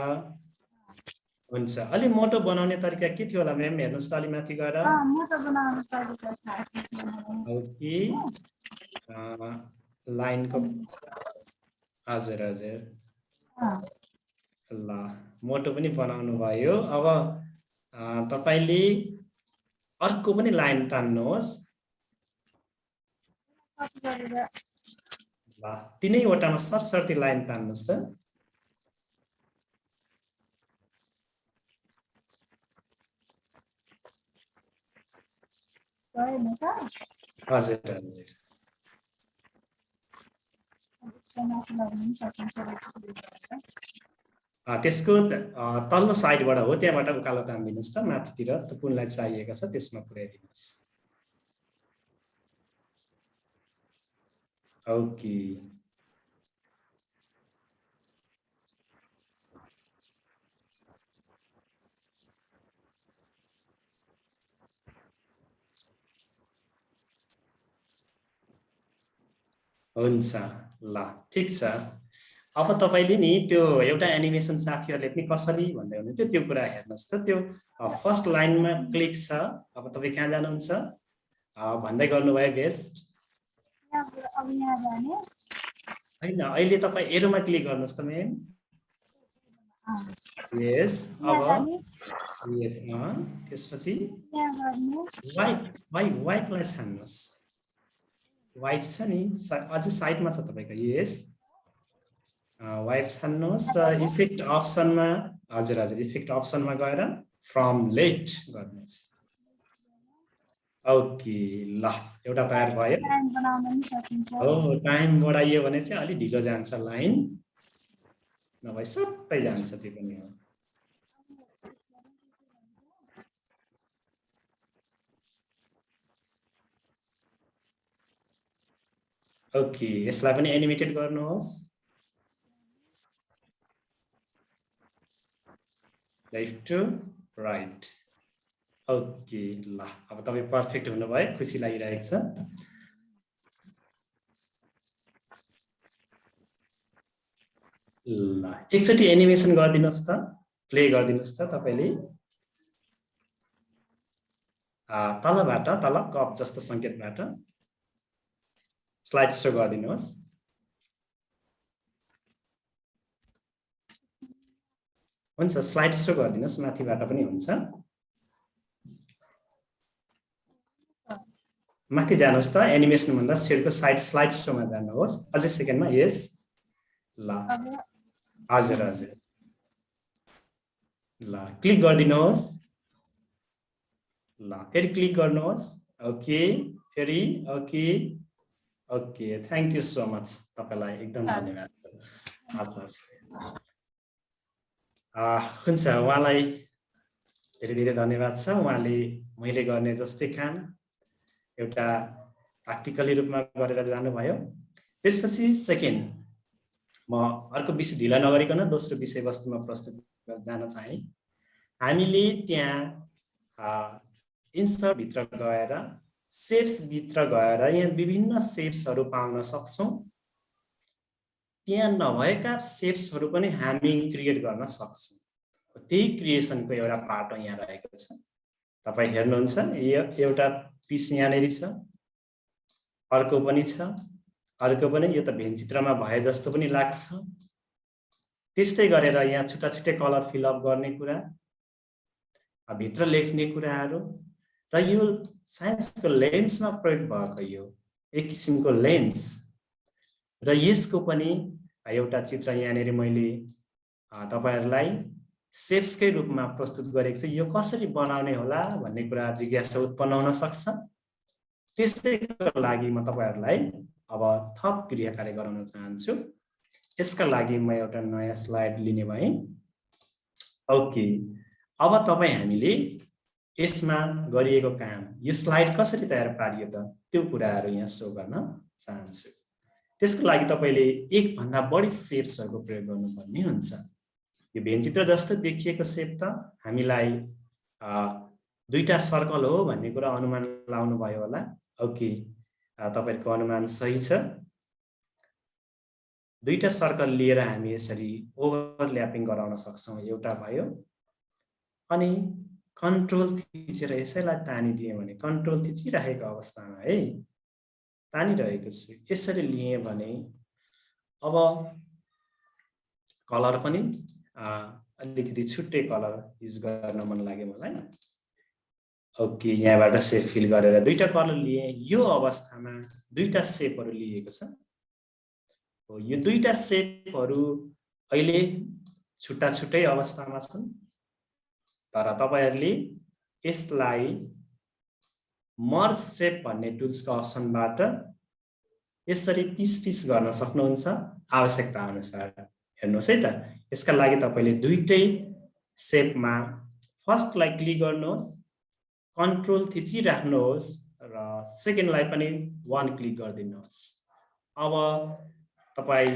हुन्छ अलि मोटो बनाउने तरिका के थियो होला म्याम हेर्नुस् त अलि माथि गएर ओके लाइनको हजुर हजुर ल मोटो पनि बनाउनु भयो अब तपाईले अर्को पनि लाइन तान्नुहोस् ल तीनैवटामा सरसर्ती लाइन तान्नुहोस् त हजुर हजुर त्यसको तल्लो साइडबाट हो त्यहाँबाट उकालो तानिदिनुहोस् त माथितिर त्यो कुनलाई चाहिएको छ त्यसमा पुर्याइदिनुहोस् ओके हुन्छ ल ठिक छ अब तपाईले नि त्यो एउटा एनिमेसन साथीहरुले पनि कसरी भन्दै हुनुहुन्थ्यो त्यो कुरा हेर्नुस् त त्यो फर्स्ट लाइनमा क्लिक छ अब तपाई कहाँ जानुहुन्छ भन्दै गर्नुभयो गेस्ट हैन अहिले तपाई एरोमा क्लिक गर्नुस् त मेम यस अब यस त्यसपछि वाइपलाई छान्नुस् वाइप छ नि अझ साइडमा छ तपाईको यस वाइप छान्नुहोस् र इफेक्ट अप्सनमा हजुर हजुर इफेक्ट अप्सनमा गएर फ्रम लेफ्ट गर्नुहोस् ओके ल एउटा तयार भयो हो टाइम बढाइयो भने चाहिँ अलि ढिलो जान्छ लाइन नभए सबै जान्छ त्यो पनि हो ओके यसलाई पनि एनिमेटेड गर्नुहोस् लेफ्ट टु राइट ओके ल अब तपाई पर्फेक्ट हुनुभयो खुसी लागिरहेको छ ल एकचोटी एनिमेसन गरिदिनुस् त प्ले गरिदिनुस् त तपाईले तलबाट तल कप जस्तो संकेतबाट स्लाइड शो गरिदिनुहोस् हुन्छ स्लाइड शो गरिदिनुहोस् माथिबाट पनि हुन्छ माथि जानुहोस् त एनिमेसन भन्दा छेउको स्लाइड शोमा जानुहोस् अझै सेकेन्डमा यस ल हजुर हजुर ल क्लिक गरिदिनुहोस् ल फेरि क्लिक गर्नुहोस् ओके फेरि okay okay thank you so much तपाईलाई एकदम धन्यवाद हुन्छ उहाँलाई धेरै धेरै धन्यवाद छ उहाँले मैले गर्ने जस्तै काम एउटा प्र्याक्टिकली रूपमा गरेर जानुभयो। त्यसपछि सेकेन्ड म अर्को विषय ढिला नगरिकन दोस्रो विषयवस्तुमा प्रस्तुत जान चाहे। हामीले त्यहाँ इन्सर्ट भित्र गएर शेप्स भित्र गएर यहाँ विभिन्न शेप्सहरू पाउन सक्छौं। त्यहाँ नभएका शेप्सहरू पनि हामी क्रिएट गर्न सक्छौं। त्यही क्रिएसनको एउटा पाटो यहाँ रहेको छ। तपाई हेर्नुहुन्छ यो एउटा पिस यहाँनेरि छ, अर्को पनि छ, अर्को पनि। यो त भेनचित्रमा भए जस्तो पनि लाग्छ। त्यस्तै गरेर यहाँ छुट्टा छुट्टै कलर फिलअप गर्ने कुरा, भित्र लेख्ने कुराहरू र यो साइन्सको लेन्समा प्रयोग भएको यो एक किसिमको लेन्स र यसको पनि एउटा चित्र यहाँनेरि मैले तपाईहरुलाई शेप्सकै रूपमा प्रस्तुत गरेको छु। यो कसरी बनाउने होला भन्ने कुरा जिज्ञासा उत्पन्न हुन सक्छ। त्यसैको लागि म तपाईहरुलाई अब थप क्रियाकार्य गराउन चाहन्छु। यसका लागि म एउटा नयाँ स्लाइड लिने भए। ओके, अब तपाई हामीले यसमा गरिएको काम, यो स्लाइड कसरी तयार पारियो त त्यो कुराहरू यहाँ शो गर्न चाहन्छु। त्यसको लागि तपाईले एक भन्दा बढी शेप्सहरुको प्रयोग गर्नुपर्ने हुन्छ। यो भेनचित्र जस्तो देखिएको शेप त हामीलाई दुईटा सर्कल हो भन्ने कुरा अनुमान लाउनु भयो होला। ओके, तपाईहरुको अनुमान सही छ। दुईटा सर्कल लिएर हामी यसरी ओभरल्यापिङ गराउन सक्छौं। एउटा भयो, अनि कन्ट्रोल थिचेर यसैलाई तानिदिए भने, कन्ट्रोल थिचिरहेको अवस्थामा है तानिरहेको छु, यसरी लिए भने अब कलर पनि अलिकति छुट्टै कलर युज गर्न मन लाग्यो मलाई। ओके, यहाँबाट शेप फिल गरेर दुईटा कलर लिए। यो अवस्थामा दुईटा शेपहरु लिएको छ। यो दुईटा शेपहरु अहिले छुट्टा छुट्टै अवस्थामा छन्, तर तपाईहरुले यसलाई मर्ज शेप भन्ने टुल्सको अप्सनबाट यसरी पिस पिस गर्न सक्नुहुन्छ आवश्यकता अनुसार। हेर्नुहोस् है त, यसका लागि तपाईले दुईटै शेपमा फर्स्टलाई क्लिक गर्नुहोस्, कन्ट्रोल थिचिराख्नुहोस् र सेकेन्डलाई पनि 1 क्लिक गरिदिनुहोस्। अब तपाई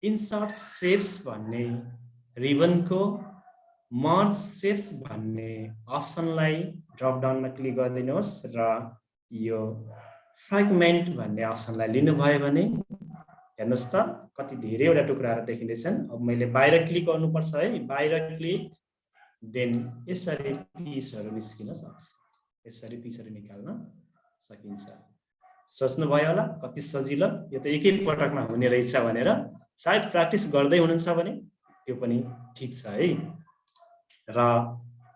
इन्सर्ट शेप्स भन्ने रिबनको मर्ज शेप्स भन्ने अप्सनलाई ड्रप डाउनमा क्लिक गरिदिनुहोस् र यो फ्र्यागमेन्ट भन्ने अप्सनलाई लिनुभयो भने हेर्नुहोस् त कति धेरैवटा टुक्राहरू देखिँदैछन्। अब मैले बाहिर क्लिक गर्नुपर्छ है, बाहिर क्लिक, देन यसरी पिसहरु निस्किन सक्छ। यसरी पिसहरु निकाल्न सकिन्छ। सोच्नु भयो होला कति सजिलो, यो त एकै पटकमा हुने रहेछ भनेर। सायद प्र्याक्टिस गर्दै हुनुहुन्छ भने त्यो पनि ठीक छ है। र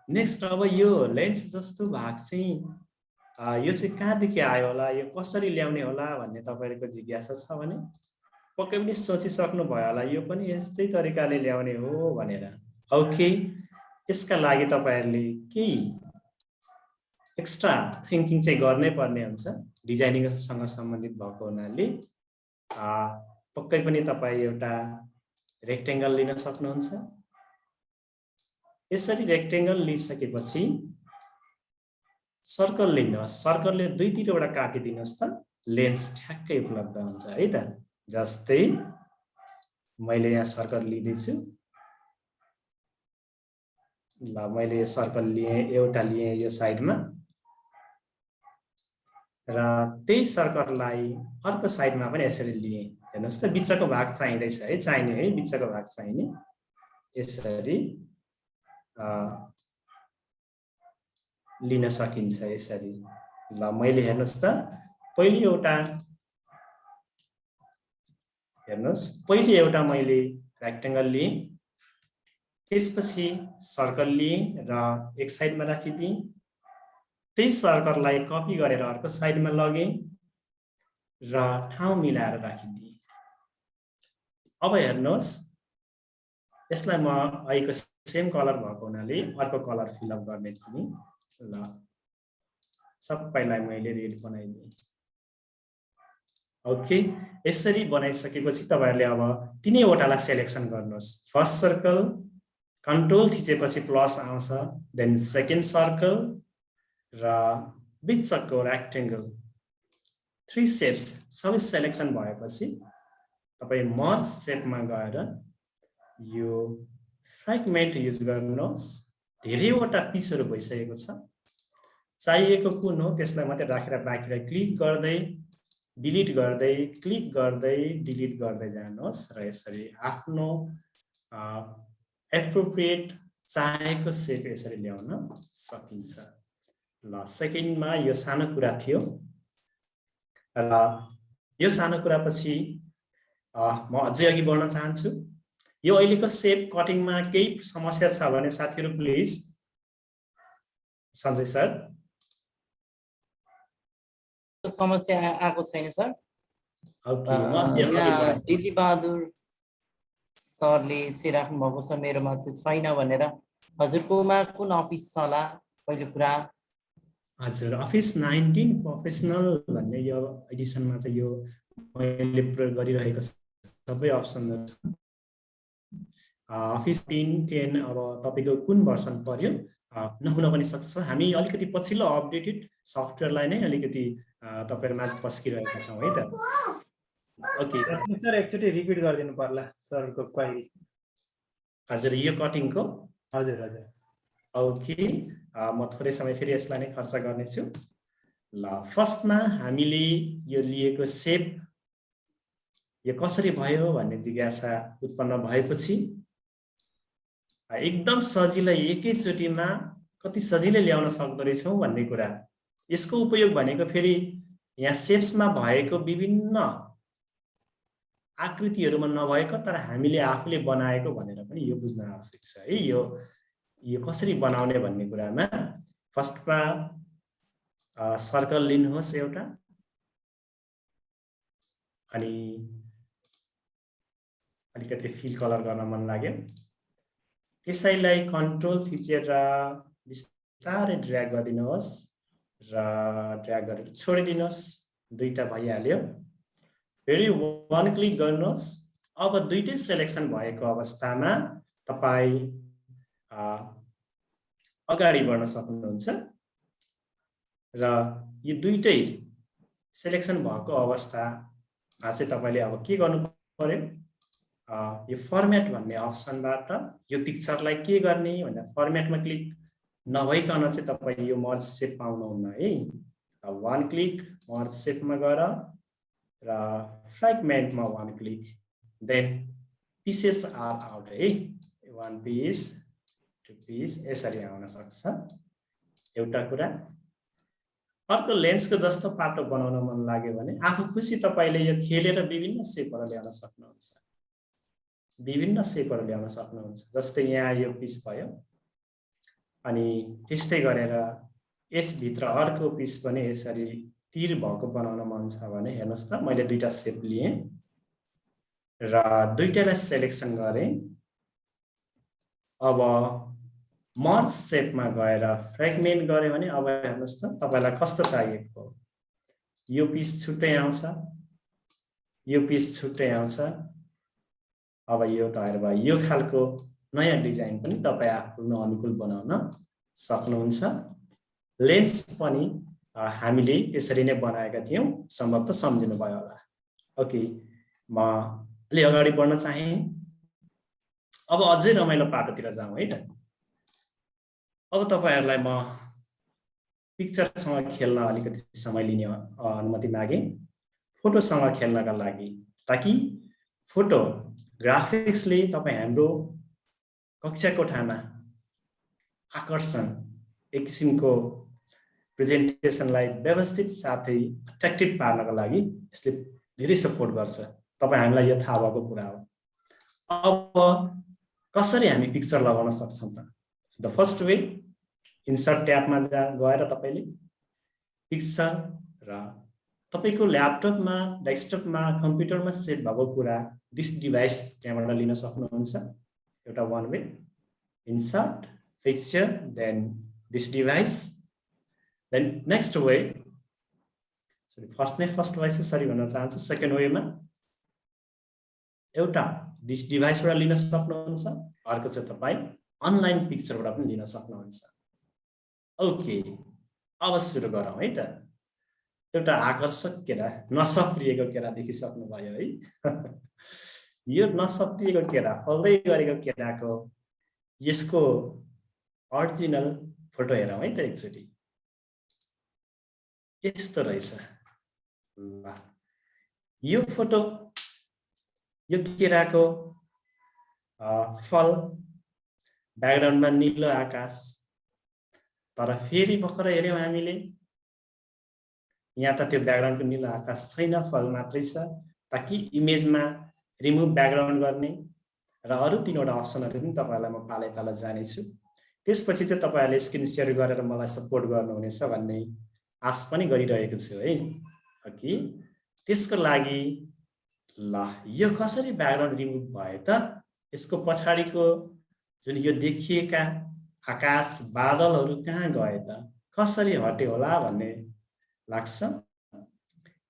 नेक्स्ट अब यो लेन्स जस्तो भाग चाहिँ यो चाहिँ कहाँदेखि आयो होला, यो कसरी ल्याउने होला भन्ने तपाईहरुको जिज्ञासा छ भने पक्कै पनि सोचिसक्नु भयो होला, यो पनि यस्तै तरिकाले ल्याउने हो भनेर। ओके, यसका लागि तपाईहरुले केही एक्स्ट्रा थिंकिङ चाहिँ गर्नै पर्ने हुन्छ। डिजाइनिङसँग सम्बन्धित भएको हुनाले पक्कै पनि तपाई एउटा रेक्टेंगल लिन सक्नुहुन्छ। यसरी रेक्टेंगल लिइसकेपछि सर्कल लिनुहोस्, सर्कलले दुईतिरबाट काटिदिनुहोस् त लेन्स ठ्याक्कै उपलब्ध हुन्छ है त। जस्तै मैले यहाँ सर्कल लिदैछु, ल मैले यो सर्कल लिए, एउटा लिए यो साइडमा र त्यही सर्कललाई अर्को साइडमा पनि यसरी लिए। हेर्नुहोस् त बिचको भाग चाहिँदैछ है, चाहिने है, बिचको भाग चाहिने। यसरी लिन सकिन्छ यसरी। ल मैले हेर्नुहोस् त पहिले एउटा मैले रेक्टेंगल लिएँ, त्यसपछि सर्कल लिएँ र एक साइडमा राखिदिएँ। त्यही सर्कललाई कपी गरेर अर्को साइडमा लगेँ र ठाउँ मिलाएर राखिदिएँ। अब हेर्नुहोस् यसलाई म अहिलेको सेम कलर भएको हुनाले अर्को कलर फिलअप गर्ने थिएँ। ल सबैलाई मैले रेड बनाइदिएँ। ओके, यसरी बनाइसकेपछि तपाईहरुले अब तीनैवटालाई सिलेक्सन गर्नुहोस्। फर्स्ट सर्कल कन्ट्रोल थिचेपछि प्लस आउँछ, देन सेकेन्ड सर्कल र बिचको रेक्टेंगल 3 शेप्स सबै सेलेक्सन भएपछि तपाई मर्ज शेपमा गएर यो फ्र्यागमेन्ट युज गर्नुहोस्। धेरैवटा पिसहरु भइसकेको छ, चाहिएको कुन हो त्यसलाई मात्रै राखेर बाँकीलाई क्लिक गर्दै डिलिट गर्दै क्लिक गर्दै डिलिट गर्दै जानुहोस् र यसरी आफ्नो एप्रोप्रिएट चाहेको सेप यसरी ल्याउन सकिन्छ। ल सेकेन्डमा यो सानो कुरा थियो र यो सानो कुरा पछि म अझै अघि बढ्न चाहन्छु। यो अहिलेको सेप कटिङमा केही समस्या छ भने साथीहरु प्लिज। सञ्जय सर समस्या आएको छैन सर। ओके डिली बहादुर सरले चाहिँ राख्नु भएको छ मेरोमा त्यो छैन भनेर। हजुरकोमा कुन अफिस छ होला पहिलो कुरा? हजुर अफिस 19 प्रोफेसनल भन्ने यो एडिसनमा चाहिँ यो मैले प्रयोग गरिरहेको सबै अप्सनहरु छ। अफिस 10 अब तपाईको कुन भर्सन पर्यो नहुन पनि सक्छ। हामी अलिकति पछिल्लो अपडेटेड सफ्टवेयरलाई नै अलिकति तपाईहरुमा पस्किरहेका छौं है त। ओके सर एकचोटी रिपिट गरिदिनु पर्ला सरको क्वेरी। हजुर यो कटिङको हजुर हजुर ओके म थोरै समय फेरि यसलाई नै खर्च गर्ने छु। ल फर्स्टमा हामीले यो लिएको सेप यो कसरी भयो भन्ने जिज्ञासा उत्पन्न भएपछि एकदम सजिलै एकैचोटीमा कति सजिलै ल्याउन सक्दो रहेछौं भन्ने कुरा। यसको उपयोग भनेको फेरि यहाँ शेप्समा भएको विभिन्न आकृतिहरुमा नभएको तर हामीले आफूले बनाएको भनेर पनि यो बुझ्न आवश्यक छ है। यो कसरी बनाउने भन्ने कुरामा फर्स्टमा सर्कल लिनुहोस् एउटा अनि अलिकति फिल कलर गर्न मन लाग्यो। त्यसैलाई कन्ट्रोल थिचेर बिस्तारै ड्र्याग गरिदिनुहोस् र ड्र्याग गरेर छोडिदिनुहोस्। दुईटा भइहाल्यो। फेरि वन क्लिक गर्नुहोस्। अब दुईटै सिलेक्सन भएको अवस्थामा तपाई अगाडि बढ्न सक्नुहुन्छ र यो दुईटै सिलेक्सन भएको अवस्थामा चाहिँ तपाईले अब के गर्नु पर्यो? यो फर्मेट भन्ने अप्सनबाट यो पिक्चरलाई के गर्ने भन्दा फर्मेटमा क्लिक नभइकन चाहिँ तपाई यो मर्ज सेप पाउनुहुन्न है। वन क्लिक मर्ज सेपमा गएर र फ्र्यागमेन्टमा one click then pieces are out है। वन पीस टु पीस यसरी आउन सक्छ एउटा कुरा। अर्को लेन्सको जस्तो पाटो बनाउन मन लाग्यो भने आफू खुसी तपाईले यो खेलेर विभिन्न सेपहरु ल्याउन सक्नुहुन्छ। विभिन्न सेपहरु ल्याउन सक्नुहुन्छ। जस्तै यहाँ यो पिस भयो अनि त्यस्तै गरेर यस भित्र अर्को पिस पनि यसरी तीर भएको बनाउन मन छ भने हेर्नुस् त मैले दुईटा सेप लिए र दुईटालाई सिलेक्सन गरे। अब मर्ज सेपमा गएर फ्र्यागमेन्ट गरे भने अब हेर्नुस् त तपाईलाई कस्तो चाहिएको हो। यो पिस छुट्टै आउँछ, यो पिस छुट्टै आउँछ। अब यो तयार भयो। यो खालको नयाँ डिजाइन पनि तपाई आफ्नो अनुकूल बनाउन सक्नुहुन्छ। लेन्स पनि हामीले त्यसरी नै बनाएका थियौं, सम्भवतः सम्झिनु भयो होला। ओके म अलि अगाडि बढ्न चाहे। अब अझै रमाइलो पाटोतिर जाउँ है त। अब तपाईहरुलाई म पिक्चरसँग खेल्न अलिकति समय लिने अनुमति मागे। फोटोसँग खेल्नका लागि ताकि फोटो ग्राफिक्सले तपाई हाम्रो कक्षा कोठामा आकर्षण एक किसिमको प्रेजेन्टेसनलाई व्यवस्थित साथै अट्र्याक्टिभ पार्नका लागि यसले धेरै सपोर्ट गर्छ। तपाई हामीलाई यो थाहा भएको कुरा हो। अब कसरी हामी पिक्चर लगाउन सक्छौं त? द फर्स्ट वे इन्सर्ट ट्याबमा गएर तपाईले पिक्चर र तपाईको ल्यापटपमा, डेस्कटपमा, कम्प्युटरमा सेभ भएको कुरा दिस डिभाइस त्यहाँबाट लिन सक्नुहुन्छ। एउटा one way insert picture then this device then next way first way sorry भन्न चाहन्छु। सेकेन्ड वेमा एउटा दिस डिभाइसबाट लिन सक्नुहुन्छ। अर्को चाहिँ तपाई अनलाइन पिक्चरबाट पनि लिन सक्नुहुन्छ। ओके अब सुरु गरौँ है त। एउटा आकर्षक केरा, नसप्रिएको केरा देखिसक्नुभयो है। यो नसप्रिएको केरा, फल्दै गरेको केराको यसको ओरिजिनल फोटो हेरौँ है त एकचोटि। यस्तो रहेछ। ल यो फोटो, यो केराको फल, ब्याकग्राउन्डमा नीलो आकाश, तर फेरि भर्खर हेर्यौँ हामीले यहाँ त त्यो ब्याकग्राउन्डको नीलो आकाश छैन, फल मात्रै छ। ताकि इमेजमा रिमुभ ब्याकग्राउन्ड गर्ने र अरू 3वटा अप्सनहरू पनि तपाईँहरूलाई म पालै पालो जानेछु। त्यसपछि चाहिँ तपाईँहरूले स्क्रिन सेयर गरेर मलाई सपोर्ट गर्नुहुनेछ भन्ने आश पनि गरिरहेको छु है। ओके, त्यसको लागि ल यो कसरी ब्याकग्राउन्ड रिमुभ भयो त? यसको पछाडिको जुन यो देखिएका आकाश बादलहरू कहाँ गए त? कसरी हट्यो होला भन्ने लाग्छ।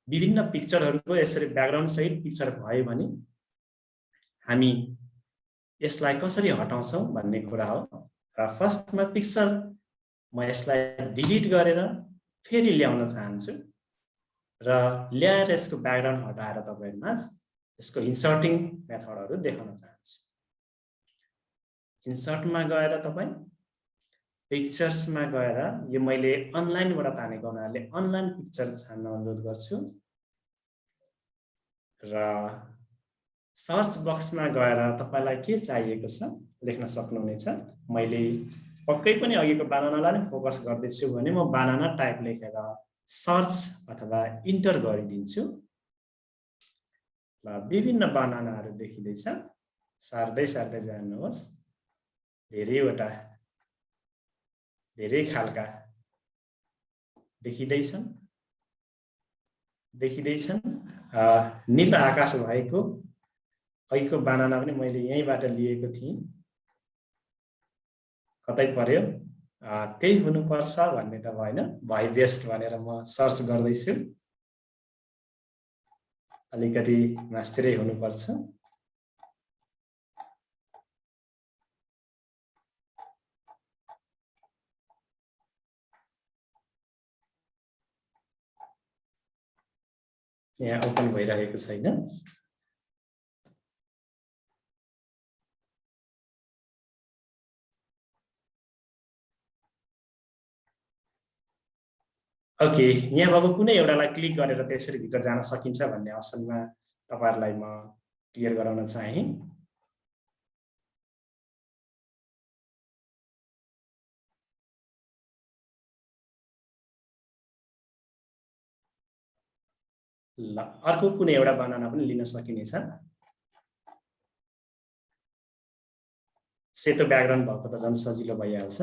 विभिन्न पिक्चरहरूको यसरी ब्याकग्राउन्ड सहित पिक्चर भयो भने हामी यसलाई कसरी हटाउँछौँ भन्ने कुरा हो। र फर्स्टमा पिक्चर म यसलाई डिलिट गरेर फेरि ल्याउन चाहन्छु र ल्याएर यसको ब्याकग्राउन्ड हटाएर तपाईहरुमा यसको इन्सर्टिङ मेथडहरू देखाउन चाहन्छु। इन्सर्टमा गएर तपाई पिक्चर्समा गएर यो मैले अनलाइनबाट तानेको हुनाले अनलाइन पिक्चर छान्न अनुरोध गर्छु र सर्च बक्समा गएर तपाईलाई के चाहिएको छ लेख्न सक्नुहुनेछ। मैले पक्कै पनि अघिको बानानालाई नै फोकस गर्दैछु भने म बानाना टाइप लेखेर सर्च अथवा इन्टर गरिदिन्छु। ल विभिन्न बानानाहरू देखिदैछ, सार्दै सार्दै जानुहोस्। धेरै खालका देखिदैछन्। नीलो आकाश भएको अघिको बानाना पनि मैले यहीँबाट लिएको थिएँ, कतै पर्यो त्यही हुनुपर्छ भन्ने त भएन, भाइ बेस्ट भनेर म सर्च गर्दैछु। अलिकति मास्तिरै हुनुपर्छ। यहाँ ओपन भइरहेको छैन। ओके, यहाँ अब कुनै एउटालाई क्लिक गरेर त्यसरी भित्र जान सकिन्छ भन्ने अवसरमा तपाईहरुलाई म क्लियर गराउन चाहे। ल अर्को कुनै एउटा बनाना पनि लिन सकिनेछ। सेतो ब्याकग्राउन्ड भएको त झन् सजिलो भइहाल्छ।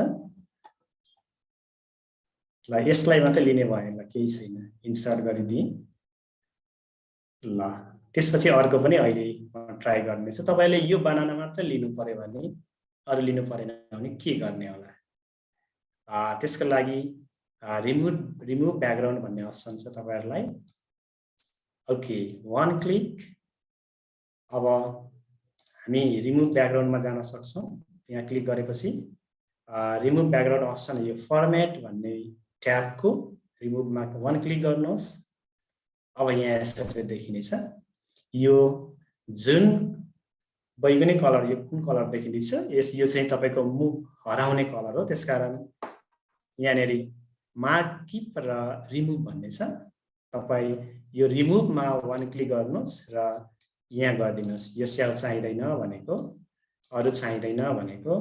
ल यसलाई मात्रै लिने भएन, केही छैन, इन्सर्ट गरिदिए। ल त्यसपछि अर्को पनि अहिले ट्राई गर्नेछु। तपाईले यो बनाना मात्र लिनु पर्यो भने, अरु लिनु परेन भने के गर्ने होला? त्यसको लागि रिमुभ ब्याकग्राउन्ड भन्ने अप्सन छ तपाईहरुलाई। ओके, वन क्लिक। अब हामी रिमुभ ब्याकग्राउन्डमा जान सक्छौं। यहाँ क्लिक गरेपछि रिमुभ ब्याकग्राउन्ड अप्सन, यो फर्मेट भन्ने ट्याबको रिमुभमा वन क्लिक गर्नुहोस्। अब यहाँ यसरी देखिनेछ। यो जुन बैगनी कलर, यो कुन कलर देखिदैछ, यो चाहिँ तपाईको मुख हराउने कलर हो। त्यसकारण यहाँनेरि मार्क कीप र रिमुभ भन्ने छ। तपाई यो रिमुभमा वन क्लिक गर्नुहोस् र यहाँ गरिदिनुहोस्। यो सेल चाहिदैन भनेको, अरु चाहिदैन भनेको,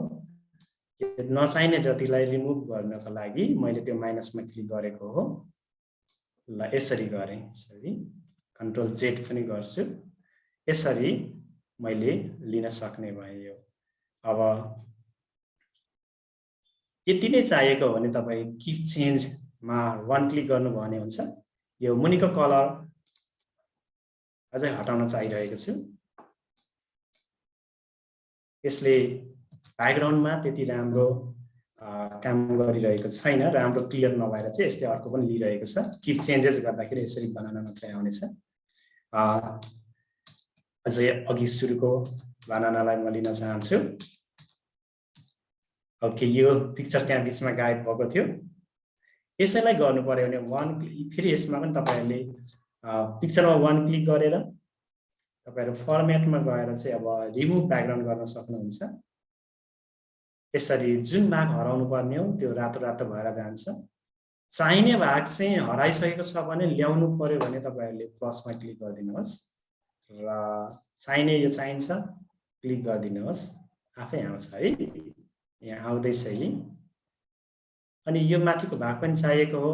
नचाहिने जतिलाई रिमुभ गर्नको लागि मैले त्यो माइनसमा क्लिक गरेको हो। ल यसरी गरे, सरी कन्ट्रोल जेड पनि गर्छु। यसरी मैले लिन सक्ने भए यो। अब यति नै चाहिएको हो भने तपाई कीप चेन्जमा वन क्लिक गर्नु भने हुन्छ। यो मुनिको कलर अझै हटाउन चाहिरहेको छु। यसले ब्याकग्राउन्डमा त्यति राम्रो काम गरिरहेको छैन, राम्रो क्लियर नभएर चाहिँ यसले अर्को पनि लिइरहेको छ। कीप चेन्जेस गर्दाखेरि यसरी बनाना मात्रै आउनेछ। अझै अघि सुरुको बनानालाई म लिन चाहन्छु। ओके, यो पिक्चर त्यहाँ बीचमा गायब भएको थियो। यसैलाई गर्नु पर्यो भने वन फेरि यसमा पनि तपाईहरुले पिक्चरमा वन क्लिक गरेर तपाईहरु फर्मेटमा गएर चाहिँ अब रिमुभ ब्याकग्राउन्ड गर्न सक्नुहुन्छ। यसरी जुन भाग हराउनु पर्ने हो त्यो रातो रातो भएर जान्छ। चाहिने भाग चाहिँ हराइसकेको छ भने ल्याउनु पर्यो भने तपाईहरुले प्लसमा क्लिक गरिदिनुहोस् र चाहिने यो चाहिन्छ क्लिक गरिदिनुहोस् आफै आउँछ है। यहाँ आउँदैछ है। अनि यो माथिको भाग पनि चाहिएको हो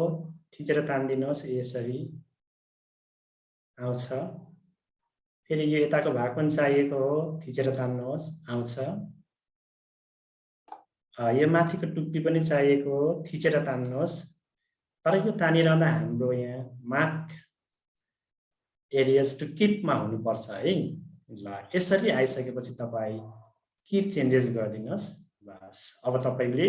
थिचेर तान्दिनुहोस् यसरी आउँछ। फेरि यो यताको भाग पनि चाहिएको हो थिचेर तान्नुहोस् आउँछ। यो माथिको टुप्पी पनि चाहिएको हो थिचेर तान्नुहोस्। तर यो तानिरहँदा हाम्रो यहाँ मार्क एरियाज टु किपमा हुनुपर्छ है। ल यसरी आइसकेपछि तपाई किप चेन्जेस गरिदिनुहोस्। बस अब तपाईले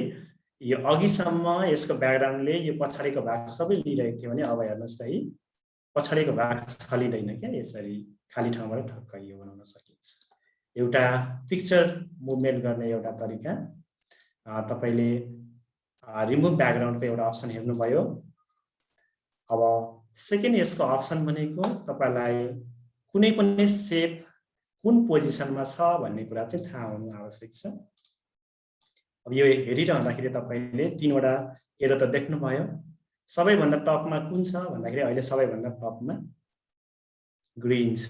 यो अघिसम्म यसको ब्याकग्राउन्डले यो पछाडिको भाग सबै लिइरहेको थियो भने अब हेर्नुहोस् त है पछाडिको भाग छलिँदैन क्या। यसरी खाली ठाउँबाट ठक्क यो बनाउन सकिन्छ। एउटा पिक्चर मुभमेन्ट गर्ने एउटा तरिका। तपाईले रिमुभ ब्याकग्राउन्डको एउटा अप्सन हेर्नुभयो। अब सेकेन्ड यसको अप्सन भनेको तपाईलाई कुनै पनि शेप कुन पोजिसनमा छ भन्ने कुरा चाहिँ थाहा हुनु आवश्यक छ। अब यो हेरिरहँदाखेरि तपाईले तीनवटा एरो त देख्नुभयो। सबैभन्दा टपमा कुन छ भन्दाखेरि अहिले सबैभन्दा टपमा ग्रीन छ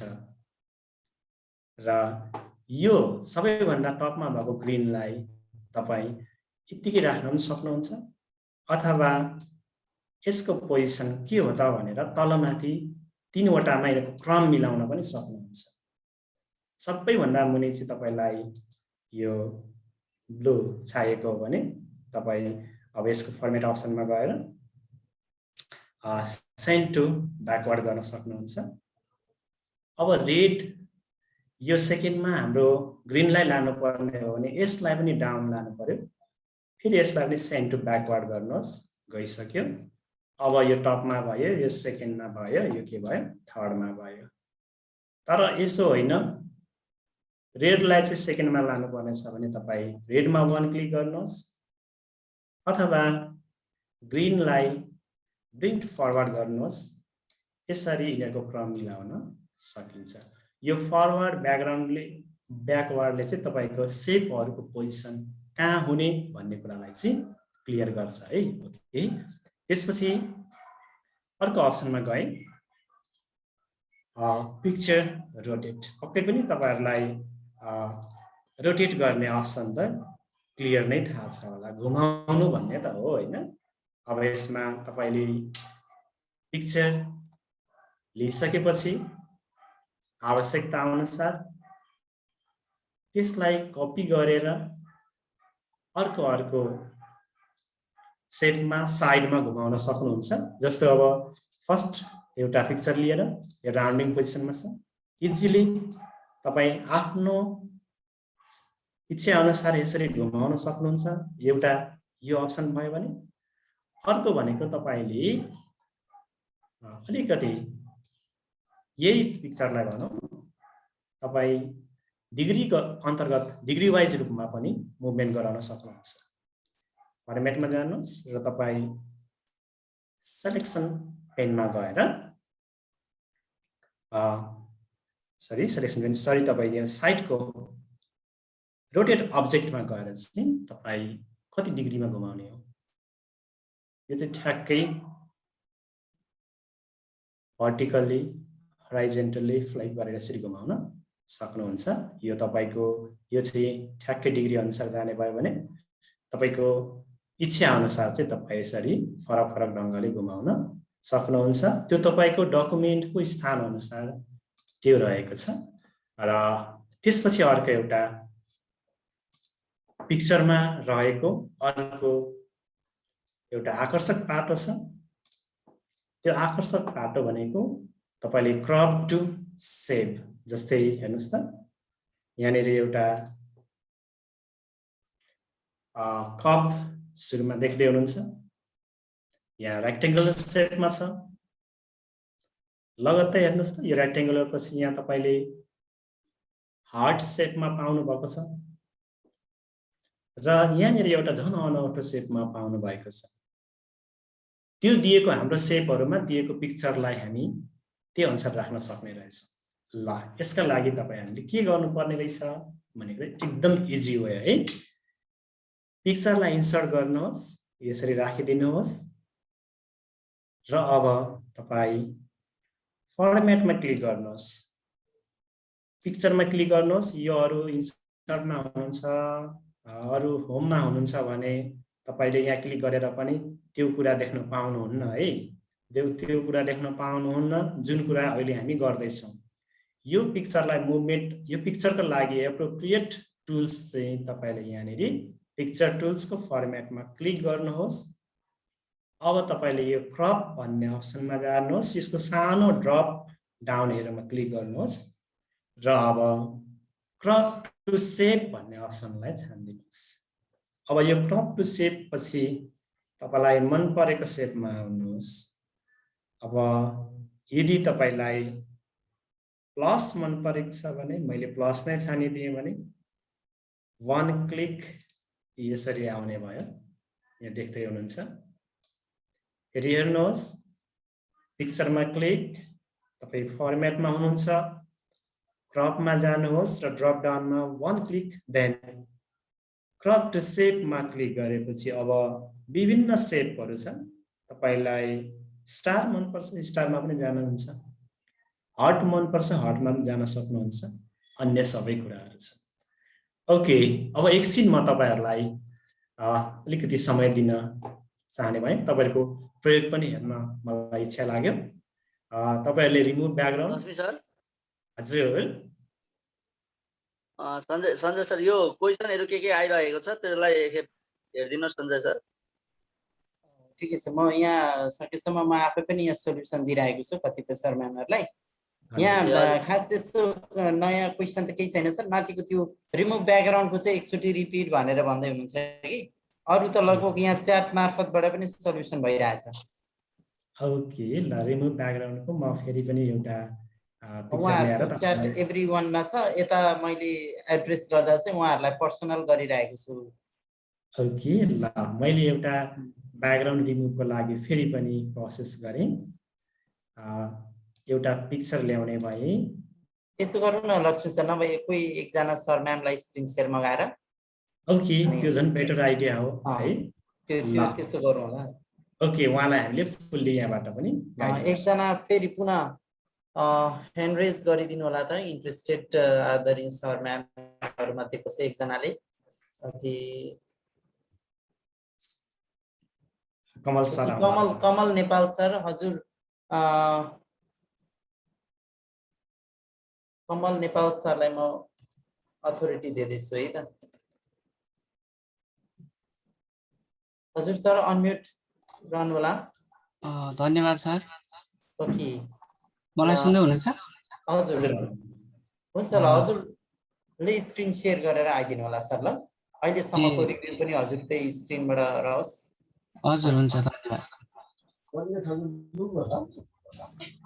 र यो सबैभन्दा टपमा भएको ग्रीनलाई तपाई यतिकै राख्न पनि सक्नुहुन्छ अथवा यसको पोजिसन के हो त भनेर तलमाथि तीनवटामा यसको क्रम मिलाउन पनि सक्नुहुन्छ। सबैभन्दा मुनि चाहिँ तपाईलाई यो ब्लू चाहिएको हो भने तपाई अब यसको फर्मेट अप्सनमा गएर सेन्ड टु ब्याकवर्ड गर्न सक्नुहुन्छ। अब रेड यो सेकेन्डमा हाम्रो ग्रीनलाई लानु पर्ने हो भने यसलाई पनि डाउन लानु पर्यो। फेरि यसलाई पनि सेन्ड टु ब्याकवर्ड गर्नुहोस्। गइसक्यो। अब यो टपमा भयो यो सेकेन्डमा भयो यो के भयो थर्डमा भयो। तर यसो होइन रेडलाई चाहिँ सेकेन्डमा लानु पर्ने छ भने तपाई रेडमा वन क्लिक गर्नुहोस् अथवा ग्रीनलाई ब्रिङ फरवर्ड गर्नुहोस्। यसरी यिनीहरूको क्रम मिलाउन सकिन्छ। यो फरवर्ड ब्याकवर्डले चाहिँ तपाईको शेपहरुको पोजिसन कहाँ हुने भन्ने कुरालाई चाहिँ क्लियर गर्छ है। ओके त्यसपछि अर्को अप्सनमा गए पिक्चर रोटेट। पक्कै पनि तपाईहरुलाई रोटेट गर्ने अप्सन त क्लियर नै थाहा छ होला। घुमाउनु भन्ने त हो हैन। अब यसमा तपाईले पिक्चर लिइसकेपछि आवश्यकता अनुसार त्यसलाई कपी गरेर अर्को सेटमा साइडमा घुमाउन सक्नुहुन्छ। जस्तो अब फर्स्ट एउटा पिक्चर लिएर यो राउन्डिङ पोजिसनमा छ। इजिली तपाई आफ्नो इच्छा अनुसार यसरी घुमाउन सक्नुहुन्छ। एउटा यो अप्सन भयो भने अर्को भनेको तपाईले अलिकति यही पिक्चरलाई भनौं तपाई डिग्रीको अन्तर्गत डिग्री वाइज रूपमा पनि मुभमेन्ट गराउन सक्नुहुन्छ। फर्मेटमा जानुहोस् र तपाई सिलेक्सन पेनमा गएर सिलेक्सन पेन तपाई यहाँ साइडको रोटेट अब्जेक्टमा गएर चाहिँ तपाई कति डिग्रीमा घुमाउने हो यो चाहिँ ठ्याक्कै भर्टिकली हराइजन्टली फ्लाइट गरेर यसरी घुमाउन सक्नुहुन्छ। यो तपाईको यो चाहिँ ठ्याक्कै डिग्री अनुसार जाने भयो भने तपाईको इच्छा अनुसार चाहिँ तपाई यसरी फरक फरक ढंगले घुमाउन सक्नुहुन्छ। त्यो तपाईको डकुमेन्टको स्थान अनुसार त्यो रहेको छ। र त्यसपछि अर्को एउटा पिक्चरमा रहेको अर्को एउटा आकर्षक पाटो छ। त्यो आकर्षक पाटो भनेको तपाईले क्रप टु सेप जस्तै हेर्नुस् त यहाँनिर एउटा कप सुरुमा देख्दै हुनुहुन्छ। यहाँ रेक्टेंगुलर शेपमा छ। लगत्तै हेर्नुस् त यो रेक्टेंगुलर पछि यहाँ तपाईले हार्ट शेपमा पाउनु भएको छ र यहाँनिर एउटा झन अनौठो शेपमा पाउनु भएको छ। त्यो दिएको हाम्रो सेपहरुमा दिएको पिक्चरलाई हामी त्यही अनुसार राख्न सक्ने रहेछ। ल यसका लागि तपाई हामीले के गर्नुपर्ने रहेछ भनेको एकदम इजी हो है। पिक्चरलाई इन्सर्ट गर्नुहोस्, यसरी राखिदिनुहोस् र अब तपाई फर्मेटमा क्लिक गर्नुहोस्। पिक्चरमा क्लिक गर्नुहोस्, यो अरु इन्सर्टमा हुनुहुन्छ, अरु होममा हुनुहुन्छ भने तपाईले यहाँ क्लिक गरेर पनि त्यो कुरा देख्न पाउनुहुन्न है। त्यो कुरा देख्न पाउनुहुन्न जुन कुरा अहिले हामी गर्दै छौं। यो पिक्चरलाई मुभमेन्ट, यो पिक्चरको लागि एप्रोप्रिएट टुल्स चाहिँ तपाईले यहाँनेरि पिक्चर टुल्सको फर्मेटमा क्लिक गर्नुहोस्। अब तपाईले यो क्रप भन्ने अप्सनमा जानुहोस्, यसको सानो ड्रप डाउन हेरेरमा क्लिक गर्नुहोस् र अब क्रप टु सेप भन्ने अप्सनलाई छान्दिनुहोस्। अब यो क्रप टु सेप पछि तपाईलाई मन परेको सेपमा आउनुहोस्। अब यदि तपाईलाई प्लस मन परेको छ भने मैले प्लस नै छानिदिएँ भने वन क्लिक यसरी आउने भयो। यहाँ देख्दै हुनुहुन्छ। फेरि हेर्नुहोस्, पिक्चरमा क्लिक, तपाई फर्मेटमा हुनुहुन्छ, क्रपमा जानुहोस् र ड्रप डाउनमा one click then crop to सेपमा क्लिक गरेपछि अब विभिन्न सेपहरु छन्। तपाईलाई स्टार मन पर्छ स्टारमा पनि जानुहुन्छ, हार्ट मन पर्छ हार्टमा पनि जान सक्नुहुन्छ, अन्य सबै कुराहरु छन्। ओके, अब एकछिन म तपाईहरुलाई अलिकति समय दिन चाहने भए। तपाईहरुको प्रयोग पनि हेर्न मलाई इच्छा लाग्यो। तपाईहरुले रिमुभ ब्याकग्राउन्ड लक्ष्मी सर, हजुर सञ्जय सर, यो क्वेशनहरु के आइरहेको छ त्यसलाई एकखेप हेर्दिनुस् सञ्जय सर। ठिकै छ, म यहाँ सकेसम्म म आफै पनि यहाँ सोलुसन दिइरहेको छु कतिपय सर म्यामहरुलाई। यहाँ खास त्यस्तो नयाँ क्वेशन त केही छैन सर। माथिको त्यो रिमुभ ब्याकग्राउन्डको चाहिँ एकचोटि रिपिट भनेर भन्दै हुनुहुन्छ कि अरु त लगभग यहाँ च्याट मार्फतबाट पनि सोलुसन भइरहेछ। ओके, ल रिमुभ ब्याकग्राउन्डको म फेरि पनि एउटा पिक्चर ल्याएर च्याट एभ्रीवानमा छ। यता मैले एड्रेस गर्दा चाहिँ उहाँहरुलाई पर्सनल गरिरहेको छु। ओके, ल मैले एउटा ब्याकग्राउन्ड रिमुभको लागि फेरि पनि प्रोसेस गरे। एउटा पिक्चर ल्याउने भए। यसो गरौँ न लक्ष्मी सर, नभए कोही एकजना सर म्यामलाई स्क्रिन शेयर मगाएर। ओके, त्यो झन् बेटर आइडिया हो है। त्यो त्यसो गरौँ होला। ओके, उहाँलाई हामीले फुल्ली यहाँबाट पनि एकजना फेरि पुनः ह्यान्ड रेज गरिदिनु होला त, इन्ट्रेस्टेड आदरणीय सर म्यामहरु मध्ये कसै एकजनाले। ओके, कमल सर, कमल नेपाल सर, हजुर कमल नेपाल सरलाई म अथोरिटी दिँदैछु है त। हजुर सर अनम्युट रहनु होला। धन्यवाद सर। ओके, मलाई सुन्दै हुनुहुन्छ? हजुर हुन्छ ल, हजुरले स्क्रिन शेयर गरेर आइदिनु होला सर। ल अहिलेसम्मको रिभ्यू पनि हजुरकै स्क्रिनबाट रहोस्। हजुर हुन्छ, धन्यवाद।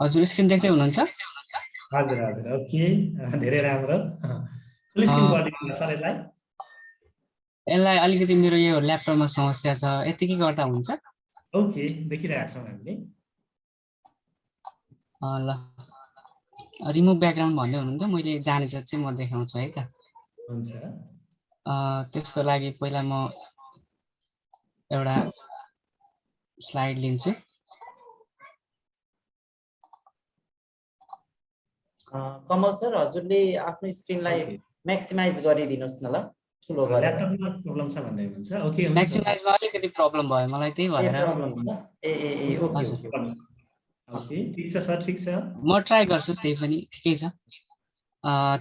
हजुर स्क्रिन देख्दै हुनुहुन्छ? हजुर हजुर, ओके, धेरै राम्रो। फुल स्क्रिन गरिदिनु सर यसलाई। यसलाई अलिकति मेरो यो ल्यापटपमा समस्या छ, यतिकै गर्दा हुन्छ? ओके, देखिरहेका छौँ हामीले। ल रिमुभ ब्याकग्राउन्ड भन्दै हुनुहुन्थ्यो, मैले जाने चाहिँ म देखाउँछु है त। हुन्छ। त्यसको लागि पहिला म एउटा स्लाइड लिन्छु। कमल सर हजुरले आफ्नो स्क्रिनलाई म्याक्सिमाइज गरिदिनुस् न ल, ठुलो गरेर। ल्यापटपमा प्रब्लम छ भन्दै हुनुहुन्छ। ओके, हुन्छ। म्याक्सिमाइजमा अलिकति प्रब्लम भयो मलाई, त्यही भएर। ओके, ओके, ठीक छ सर, ठीक छ। म ट्राई गर्छु, त्यही पनि ठिकै छ।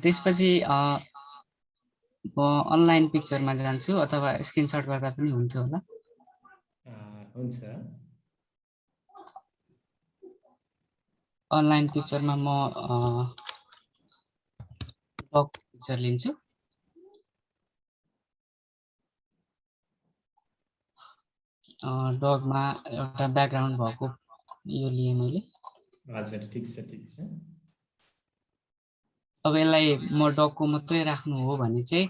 त्यसपछि म अनलाइन पिक्चरमा जान्छु अथवा स्क्रिनशट गर्दा पनि हुन्थ्यो होला। हुन्छ। अनलाइन पिक्चरमा म डग पिक्चर लिन्छु। डगमा एउटा ब्याकग्राउन्ड भएको यो लिएँ मैले। हजुर, ठिक छ, ठिक छ। अब यसलाई म डगको मात्रै राख्नु हो भने चाहिँ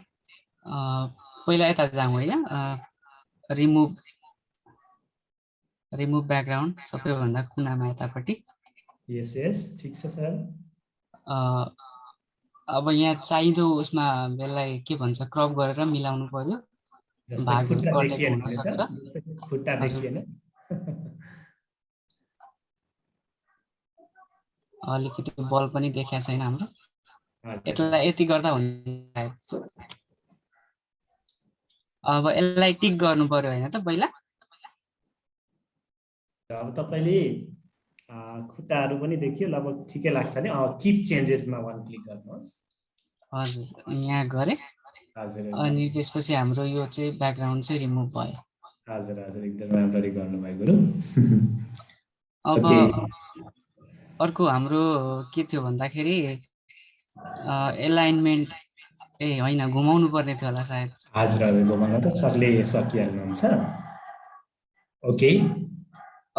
पहिला यता जाउँ होइन, रिमुभ रिमुभ ब्याकग्राउन्ड सबैभन्दा कुनामा यतापट्टि। यस यस ठिक छ सर। अब यहाँ चाहिदो उसमा यसलाई के भन्छ क्रप गरेर मिलाउनु पर्यो, जस्तै भागहरू खुट्टा कटेको देखिएन हुन भने सक्छ। सर, जस्तै खुट्टा हजुर। देखिएन। अलिकति बल पनि देखिया छैन हाम्रो। हजुर यसलाई यति गर्दा हुन्छ। अब यसलाई टिक गर्नु पर्यो हैन त पहिला? अब तपाईले खुट्टाहरू पनि देखियो, लगभग ठिकै लाग्छ नि। किप चेन्जेसमा वन क्लिक गर्नुहोस्। हजुर यहाँ गरे। हजुर अनि त्यसपछि हाम्रो यो चाहिँ ब्याकग्राउन्ड चाहिँ रिमुभ भयो। हजुर हजुर एकदम राम्ररी गर्नुभयो गुरु। अब ओके अर्को हाम्रो के थियो भन्दाखेरि एलाइनमेन्ट होइन घुमाउनु पर्ने थियो होला सायद। हजुर हजुर घुमाउन त सरले सकिहाल्नुहुन्छ। ओके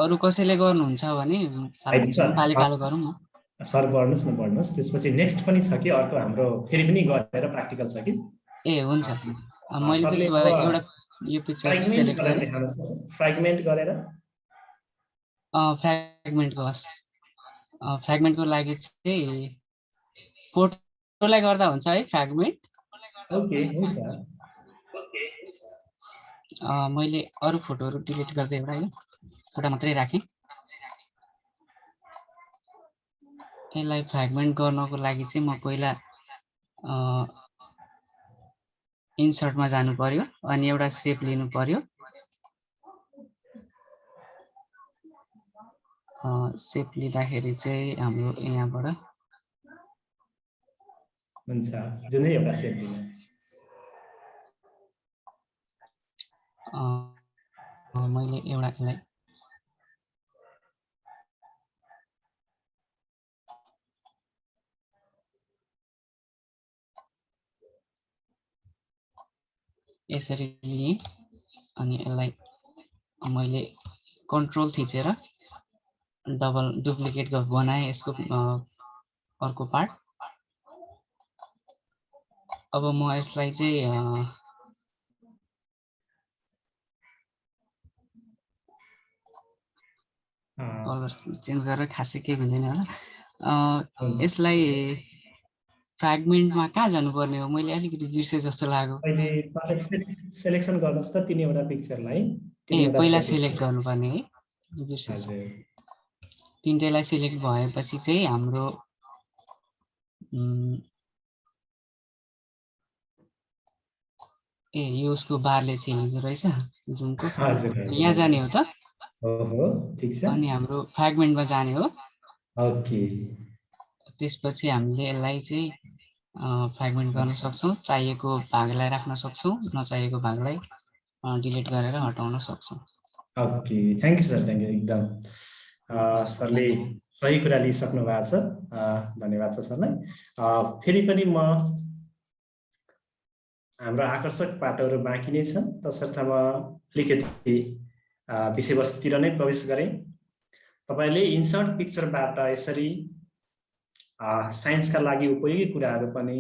अरू कसैले गर्नुहुन्छ भने पाली पालो गरौँ न। सर बढ्नुहोस् न बढ्नुहोस्। त्यसपछि नेक्स्ट पनि छ कि अर्को हाम्रो फेरि पनि गरेर प्र्याक्टिकल छ कि? ए हुन्छ मैले त्यसो भए एउटा यो पिक्चर सेलेक्ट गरेँ। फ्र्यागमेन्ट गरेर फ्र्यागमेन्टको लागि चाहिँ फोटोलाई गर्दा हुन्छ है फ्र्यागमेन्ट? ओके हुन्छ। मैले अरू फोटोहरू डिलिट गर्दै एउटा मात्रै राखेँ। यसलाई फ्र्यागमेन्ट गर्नको लागि चाहिँ म पहिला इन्सर्टमा जानु पर्यो अनि एउटा सेप लिनु पर्यो। सेप लिँदाखेरि चाहिँ हाम्रो यहाँबाट हुन्छ जुनै एउटा सेप लिनुहोस्। मैले एउटा यसलाई यसरी लिएँ अनि यसलाई मैले कन्ट्रोल थिचेर डबल डुप्लिकेट बनाएँ यसको अर्को पार्ट। अब म यसलाई चाहिँ कलर चेन्ज गरेर खासै केही हुँदैन होला। यसलाई फ्र्यागमेन्टमा कहाँ जानुपर्ने हो? मैले अलिकति बिर्से जस्तो लाग्यो। अहिले सेलेक्सन गर्नुहोस् त तिनवटा पिक्चरलाई। पहिला सेलेक्ट गर्नुपर्ने है, बिर्सेछु। तिनटैलाई सेलेक्ट भएपछि चाहिँ हाम्रो यो उसको बारले छिलेको रहेछ जुमको। यहाँ जाने हो त? ओहो ठीक छ। अनि हाम्रो फ्र्यागमेन्टमा जाने हो। ओके त्यसपछि हामीले यसलाई चाहिँ फ्र्यागमेन्ट गर्न सक्छौँ। चाहिएको भागलाई राख्न सक्छौँ, नचाहिएको भागलाई डिलिट गरेर हटाउन सक्छौँ। Okay thank you sir, thank you. एकदम सरले सही कुरा लिइसक्नु भएको छ। धन्यवाद छ सरलाई। फेरि पनि म हाम्रो आकर्षक पाटोहरू बाँकी नै छन्, तसर्थ म अलिकति विषयवस्तुतिर नै प्रवेश गरेँ। तपाईँले इन्सर्ट पिक्चरबाट यसरी साइन्सका लागि उपयोगी कुराहरू पनि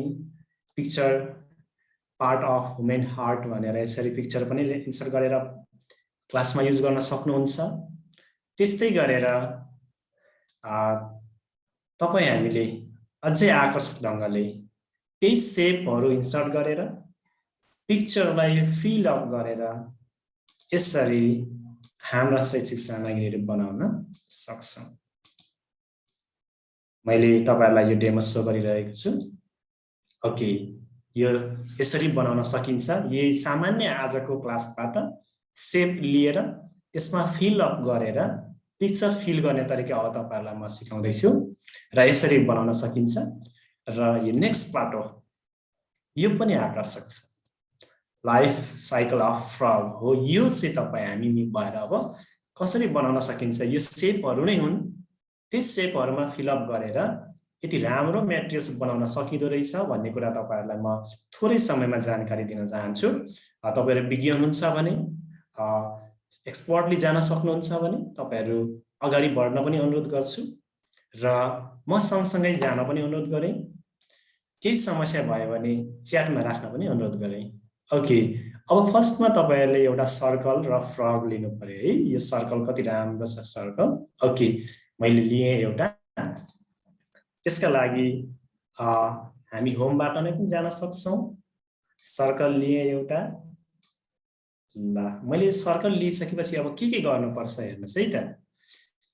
picture part of human heart भनेर यसरी पिक्चर पनि इन्सर्ट गरेर क्लासमा युज गर्न सक्नुहुन्छ। त्यस्तै गरेर तपाईँ हामीले अझै आकर्षक ढङ्गले केही सेपहरू इन्सर्ट गरेर पिक्चरलाई फिल अप गरेर यसरी हाम्रा शैक्षिक सामग्रीहरू बनाउन सक्छौँ। मैले तपाईँहरूलाई यो डेमो सो गरिरहेको छु। ओके यो यसरी बनाउन सकिन्छ। यही सामान्य आजको क्लासबाट सेप लिएर त्यसमा फिल अप गरेर पिक्चर फिल गर्ने तरिका अब तपाईँहरूलाई म सिकाउँदैछु र यसरी बनाउन सकिन्छ। र यो नेक्स्ट पार्ट हो, यो पनि आकर्षक छ। लाइफ साइकल अफ फ्रग हो। यो चाहिँ तपाईँ हामी भएर अब कसरी बनाउन सकिन्छ, यो सेपहरू नै हुन्। त्यस सेपहरूमा फिलअप गरेर यति राम्रो मेटेरियल्स बनाउन सकिँदो रहेछ भन्ने कुरा तपाईँहरूलाई म थोरै समयमा जानकारी दिन चाहन्छु। तपाईँहरू विज्ञ हुनुहुन्छ भने, एक्सपर्टली जान सक्नुहुन्छ भने तपाईँहरू अगाडि बढ्न पनि अनुरोध गर्छु र म सँगसँगै जान पनि अनुरोध गरेँ। केही समस्या भयो भने च्याटमा राख्न पनि अनुरोध गरेँ। ओके अब फर्स्टमा तपाईहरुले एउटा सर्कल र फ्रग लिनु पर्यो है। यो सर्कल कति राम्रो छ सर्कल। ओके मैले लिए एउटा। त्यसका लागि हामी होमबाट नै पनि जान सक्छौं। सर्कल लिए एउटा। ल मैले सर्कल लिइसकेपछि अब के गर्नुपर्छ हेर्नुस् है त।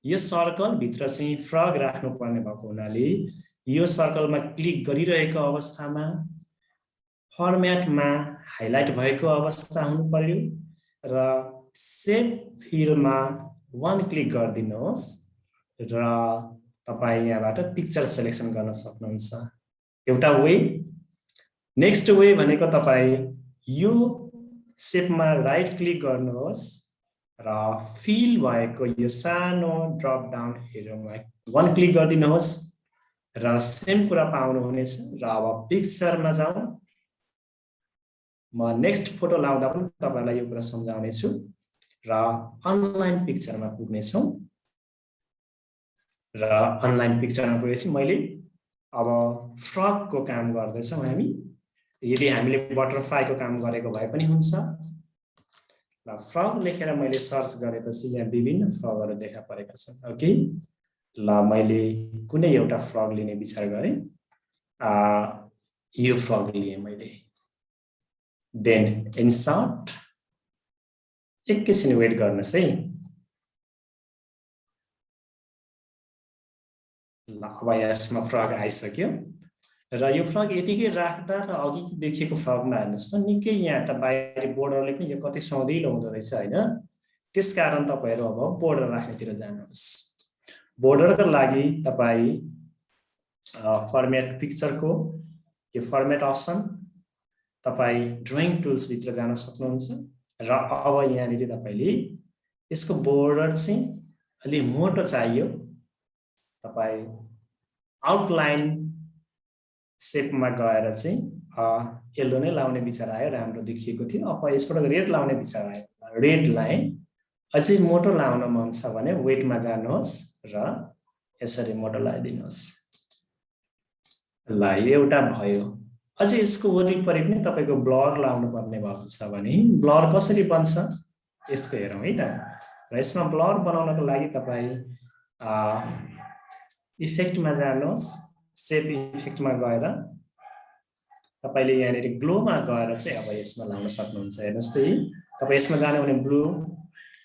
यो सर्कल भित्र चाहिँ फ्रग राख्नु पर्ने भएको हुनाले यो सर्कलमा क्लिक गरिरहेको अवस्थामा फर्म्याटमा हाइलाइट भएको अवस्था हुनु पर्यो र सेभ फिल्डमा 1 क्लिक गरिदिनुहोस् र तपाई यहाँबाट पिक्चर सिलेक्सन गर्न सक्नुहुन्छ। एउटा वे। नेक्स्ट वे भनेको तपाई यो सेपमा राइट क्लिक गर्नुहोस् र फिल भएको यो सानो ड्रप डाउन एरोमा 1 क्लिक गरिदिनुहोस् र सेम कुरा पाउनु हुनेछ। र अब पिक्चरमा जाउँ। म नेक्स्ट फोटो लाउँदा पनि तपाईलाई यो कुरा सम्झाउने छु र अनलाइन पिक्चरमा पुग्ने छौं। र अनलाइन पिक्चरमा पुगेपछि मैले अब फ्रगको काम गर्दै छौं हामी। यदि हामीले बटरफ्लाईको काम गरेको भए पनि हुन्छ। र फ्रग लेखेर मैले सर्च गरेपछि यहाँ विभिन्न फ्रगहरु देखा परेका छन्। ओके ल मैले कुनै एउटा फ्रग लिने विचार गरे। यो फ्रग लिए मैले। Then insert. एकैछिन वेट गर्नुस् है। ल अब यसमा फ्रग आइसक्यो र यो फ्रग यतिकै राख्दा र अघि देखिएको फ्रगमा हेर्नुस् त निकै यहाँ त बाहिरी बोर्डरले पनि यो कति सौदिलो हुँदो रहेछ हैन। त्यसकारण तपाईहरु अब बोर्डर राख्नेतिर जानुहोस्। बोर्डरका लागि तपाई फर्मेट पिक्चरको यो फर्मेट अप्सन तपाई ड्राइङ टुल्स भित्र जान सक्नुहुन्छ र अब यहाँनिर तपाईले यसको बोर्डर चाहिँ अलि मोटो चाहियो। तपाई आउटलाइन सेपमा गएर चाहिँ येलो नै लाउने विचार आयो। राम्रो देखिएको थियो। अब यसबाट रेड लाउने विचार आयो। रेड लाइन अझै मोटो लाउन मन छ भने वेटमा जानुहोस् र यसरी मोटो लगाइदिनुहोस्। ल एउटा भयो। अझै यसको वरिपरि पनि तपाईको ब्लर लाउनु पर्ने भएको छ भने ब्लर कसरी बन्छ यसको हेरौँ है त। र यसमा ब्लर बनाउनको लागि तपाई इफेक्टमा जानुहोस्। सेप इफेक्टमा गएर तपाईले यहाँनिर ग्लोमा गएर चाहिँ अब यसमा लाउन सक्नुहुन्छ। हेर्नुस् त तपाई यसमा जाने भने ब्लू,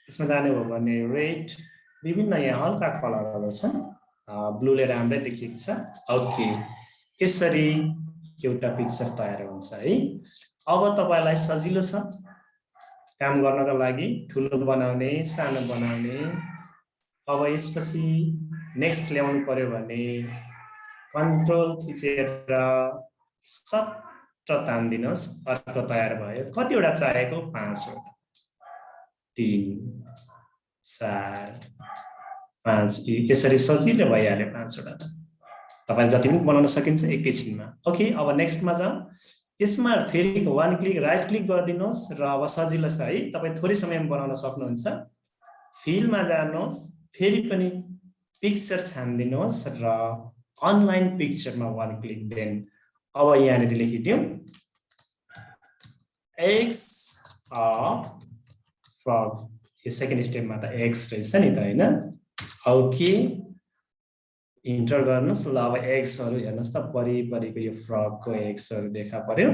यसमा जाने हो भने रेड, विभिन्न यहाँ हल्का कलरहरु छन्। ब्लूले राम्रै देखिएको छ। ओके यसरी एउटा पिक्चर तयार हुन्छ है। अब तपाईलाई सजिलो छ काम गर्नका लागि। ठुलो बनाउने, सानो बनाउने। अब यसपछि नेक्स्ट ल्याउनु पर्यो भने कन्ट्रोल थिचेर सट्ट तान्दिनुहोस्। अर्को तयार भयो। कतिवटा चाहिएको 5 वटा। 3 4 5 यसरी सजिलै भइहाल्यो 5 वटा। तपाई जति पनि बनाउन सकिन्छ एकैछिनमा। ओके अब नेक्स्टमा जाउँ। यसमा फेरि 1 क्लिक राइट क्लिक गरिदिनुहोस् र अब सजिलो छ है। तपाई थोरै समयमा बनाउन सक्नुहुन्छ। फिलमा जानुहोस्। फेरि पनि पिक्चर छान्दिनुहोस् र अनलाइन पिक्चरमा 1 क्लिक। देन अब यहाँनिर लेखिदिउँ एक्स अफ फ्रग। यो सेकेन्ड स्टेपमा त एक्स रहेछ नि त हैन। ओके इन्टर गर्नुस्। ल अब एक्सहरु हेर्नुस् त परिपरिको यो फ्रगको एक्सहरु देखा पर्यो।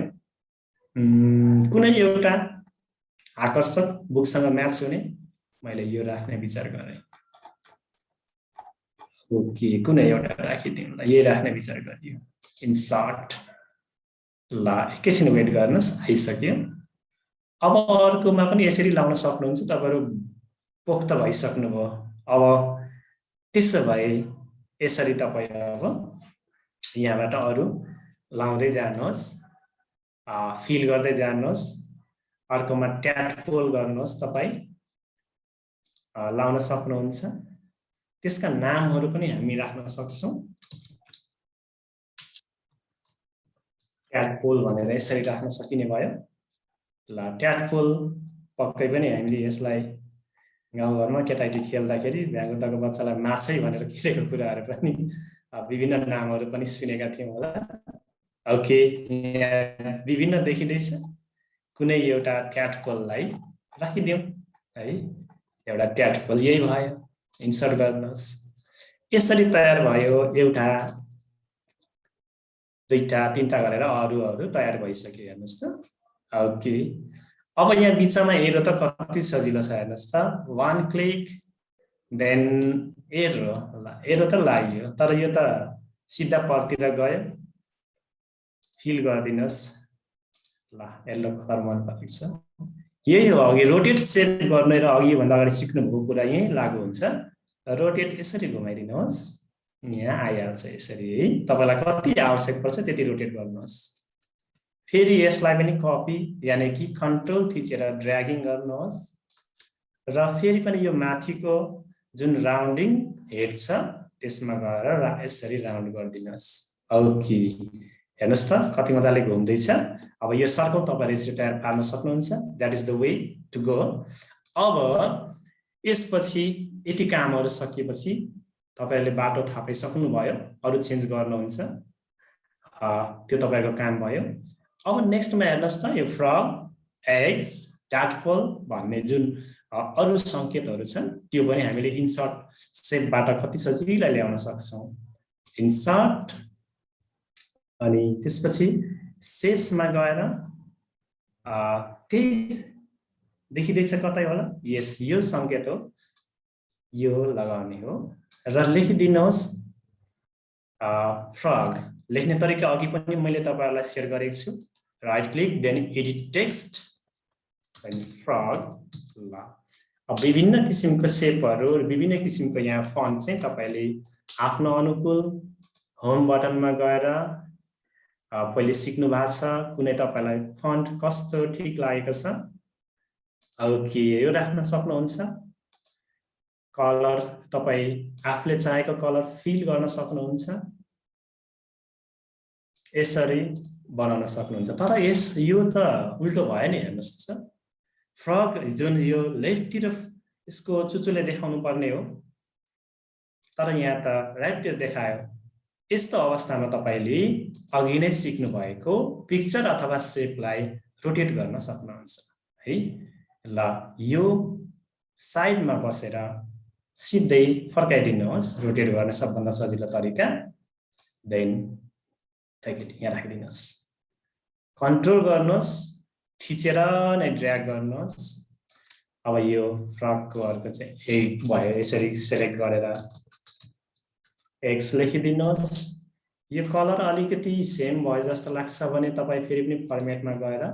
कुनै एउटा आकर्षक बुकसँग म्याच हुने मैले यो राख्ने विचार गरे। ओके कुनै एउटा राखिदिउँ ल। यही राख्ने विचार गरियो। इन्सर्ट। ल एकैछिन वेट गर्नुस् आइसक्यो। अब अर्कोमा पनि यसरी लाउन सक्नुहुन्छ। तपाईहरु पोख्त भइसक्नुभयो। अब त्यसो भए यसरी तपाई अब यहाँबाट अरु लाउँदै जानुहोस्। फिल गर्दै जानुहोस्। अर्कोमा ट्याडपोल गर्नुहोस्। तपाई लाउन सक्नुहुन्छ। त्यसका नामहरु पनि हामी राख्न सक्छौं। ट्याडपोल भनेर यसरी राख्न सकिने भयो। ल ट्याडपोल पक्कै पनि हामीले यसलाई गाउँघरमा केटाकेटी खेल्दाखेरि भ्यागुताको बच्चालाई माछै भनेर खेलेको कुराहरु पनि विभिन्न नामहरु पनि सुनेका थियौं होला। ओके यहाँ विभिन्न देखिदैछ। कुनै एउटा ट्याडपोललाई राखिदिउँ है, एउटा ट्याडपोल यही भयो, इन्सर्ट गर्नुहोस्। यसरी तयार भयो, एउटा दुईटा तीनटा गरेर अरू तयार भइसक्यो हेर्नुहोस् त। ओके, अब यहाँ बिचमा एरो त कति सजिलो छ हेर्नुहोस् त, 1 क्लिक देन एरो, ल एरो त लाग्यो तर यो त सिधा परतिर गयो, फिल गरिदिनुहोस्। ल येल्लो कलर मन परेको छ, यही हो अघि रोटेट सेट गर्ने र अघि भन्दा अगाडि सिक्नुभएको कुरा यही लागु हुन्छ। रोटेट यसरी घुमाइदिनुहोस्, यहाँ आइहाल्छ यसरी है, तपाईँलाई कति आवश्यक पर्छ त्यति रोटेट गर्नुहोस्। फेरि यसलाई पनि कपी यानि कि कन्ट्रोल थिचेर ड्र्यागिङ गर्नुहोस् र फेरि पनि यो माथिको जुन राउन्डिङ हेड छ त्यसमा गएर यसरी राउन्ड गरिदिनुहोस्। ओके, हेर्नुहोस् त कति मजाले घुम्दैछ। अब यो सर्कल तपाईँले यसरी तयार पार्न सक्नुहुन्छ, that is the way to go. अब यसपछि यति कामहरू सकिएपछि तपाईँले बाटो थापिसक्नुभयो, अरू चेन्ज गर्नुहुन्छ, त्यो तपाईँको काम भयो। अब नेक्स्टमा हेर्नुहोस् त यो फ्रग, एग्स, ट्याडपोल भन्ने जुन अरू सङ्केतहरू छन् त्यो पनि हामीले इन्सर्ट सेपबाट कति सजिलै ल्याउन सक्छौँ। इन्सर्ट अनि त्यसपछि सेप्समा गएर त्यही देखिँदैछ कतै होला, यस यो सङ्केत हो, यो लगाउने हो र लेखिदिनुहोस् फ्रग। लेख्ने तरिका अघि पनि मैले तपाईँहरूलाई सेयर गरेको छु, right click then edit text अनि फ्रग। ल अब विभिन्न किसिमको सेपहरू, विभिन्न किसिमको यहाँ फन्ट चाहिँ तपाईँले आफ्नो अनुकूल होम बटनमा गएर पहिले सिक्नु भएको छ, कुनै तपाईँलाई फन्ट कस्तो ठिक लागेको छ ओके यो राख्न सक्नुहुन्छ। कलर तपाईँ आफूले चाहेको कलर फिल गर्न सक्नुहुन्छ, यसरी बनाउन सक्नुहुन्छ। तर यो त उल्टो भयो नि, हेर्नुहोस् त फ्रग जुन यो लेफ्टतिर यसको चुचुले देखाउनु पर्ने हो तर यहाँ त राइटतिर देखायो। यस्तो अवस्थामा तपाईँले अघि नै सिक्नु भएको पिक्चर अथवा सेपलाई रोटेट गर्न सक्नुहुन्छ है। ल यो साइडमा बसेर सिधै फर्काइदिनुहोस्, रोटेट गर्ने सबभन्दा सजिलो तरिका। देन यहाँ राखिदिनुहोस्, कन्ट्रोल गर्नुहोस्, थिचेर नै ड्र्याग गर्नुहोस्। अब यो फ्रगको अर्को चाहिँ एक भयो, यसरी सेलेक्ट गरेर एक्स लेखिदिनुहोस्। यो कलर अलिकति सेम भयो जस्तो लाग्छ भने तपाईँ फेरि पनि फर्मेटमा गएर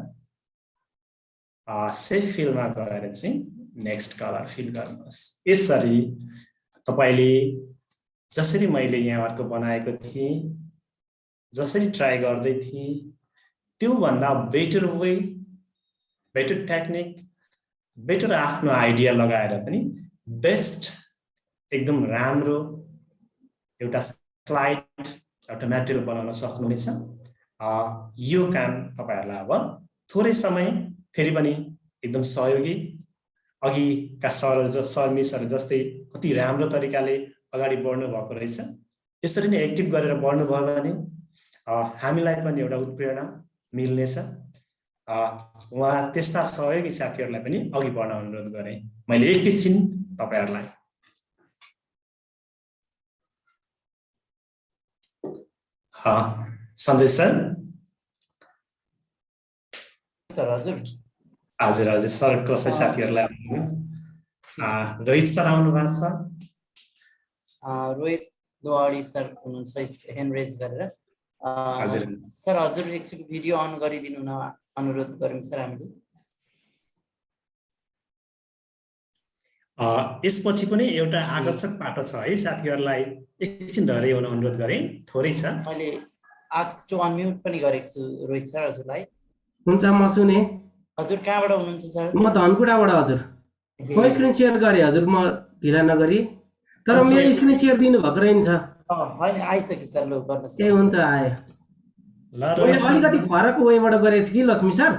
सेभ फिलमा गएर चाहिँ नेक्स्ट कलर फिल गर्नुहोस्। यसरी तपाईँले जसरी मैले यहाँहरूको बनाएको थिएँ, जसरी ट्राई गर्दै थिएँ त्योभन्दा better way, better technique, better आफ्नो आइडिया लगाएर पनि बेस्ट एकदम राम्रो एउटा स्लाइड, एउटा मेटेरियल बनाउन सक्नुहुनेछ। यो काम तपाईँहरूलाई अब थोरै समय फेरि पनि एकदम सहयोगी अघिका सर मिसहरू जस्तै कति राम्रो तरिकाले अगाडि बढ्नु भएको रहेछ। यसरी नै एक्टिभ गरेर बढ्नुभयो भने हामीलाई पनि एउटा उत्प्रेरणा मिल्नेछ। उहाँ त्यस्ता सहयोगी साथीहरूलाई पनि अघि बढ्न अनुरोध गरेँ मैले एकैछिन तपाईँहरूलाई। सञ्जय सर। हजुर हजुर हजुर सर, कसै साथीहरूलाई रोहित सर आउनु भएको छ। रोहित दोवाडी सर हुनुहुन्छ ह्यान्ड रेज गरेर। सर हजुर एकचोटि भिडियो अन गरिदिनु न अनुरोध गरौँ सर हामीले। यसपछि पनि एउटा आकर्षक पाटो छ है, साथीहरूलाई एकछिन धैर्य हुन अनुरोध गरेँ, थोरै छ। मैले आस्क टु अनम्युट पनि गरेको छु रोहित सर हजुरलाई। हुन्छ म सुने। हजुर कहाँबाट हुनुहुन्छ सर? म धनकुटाबाट हजुर। म स्क्रिन सेयर गरेँ हजुर, म ढिला नगरी। तर मेरो स्क्रिन सेयर दिनु भएको रहेछ। होइन आइसक्यो सर, लु गर्नुहोस्। ए हुन्छ आयो। मैले अलिकति फरक वेबाट गरेको छु कि लक्ष्मी सर।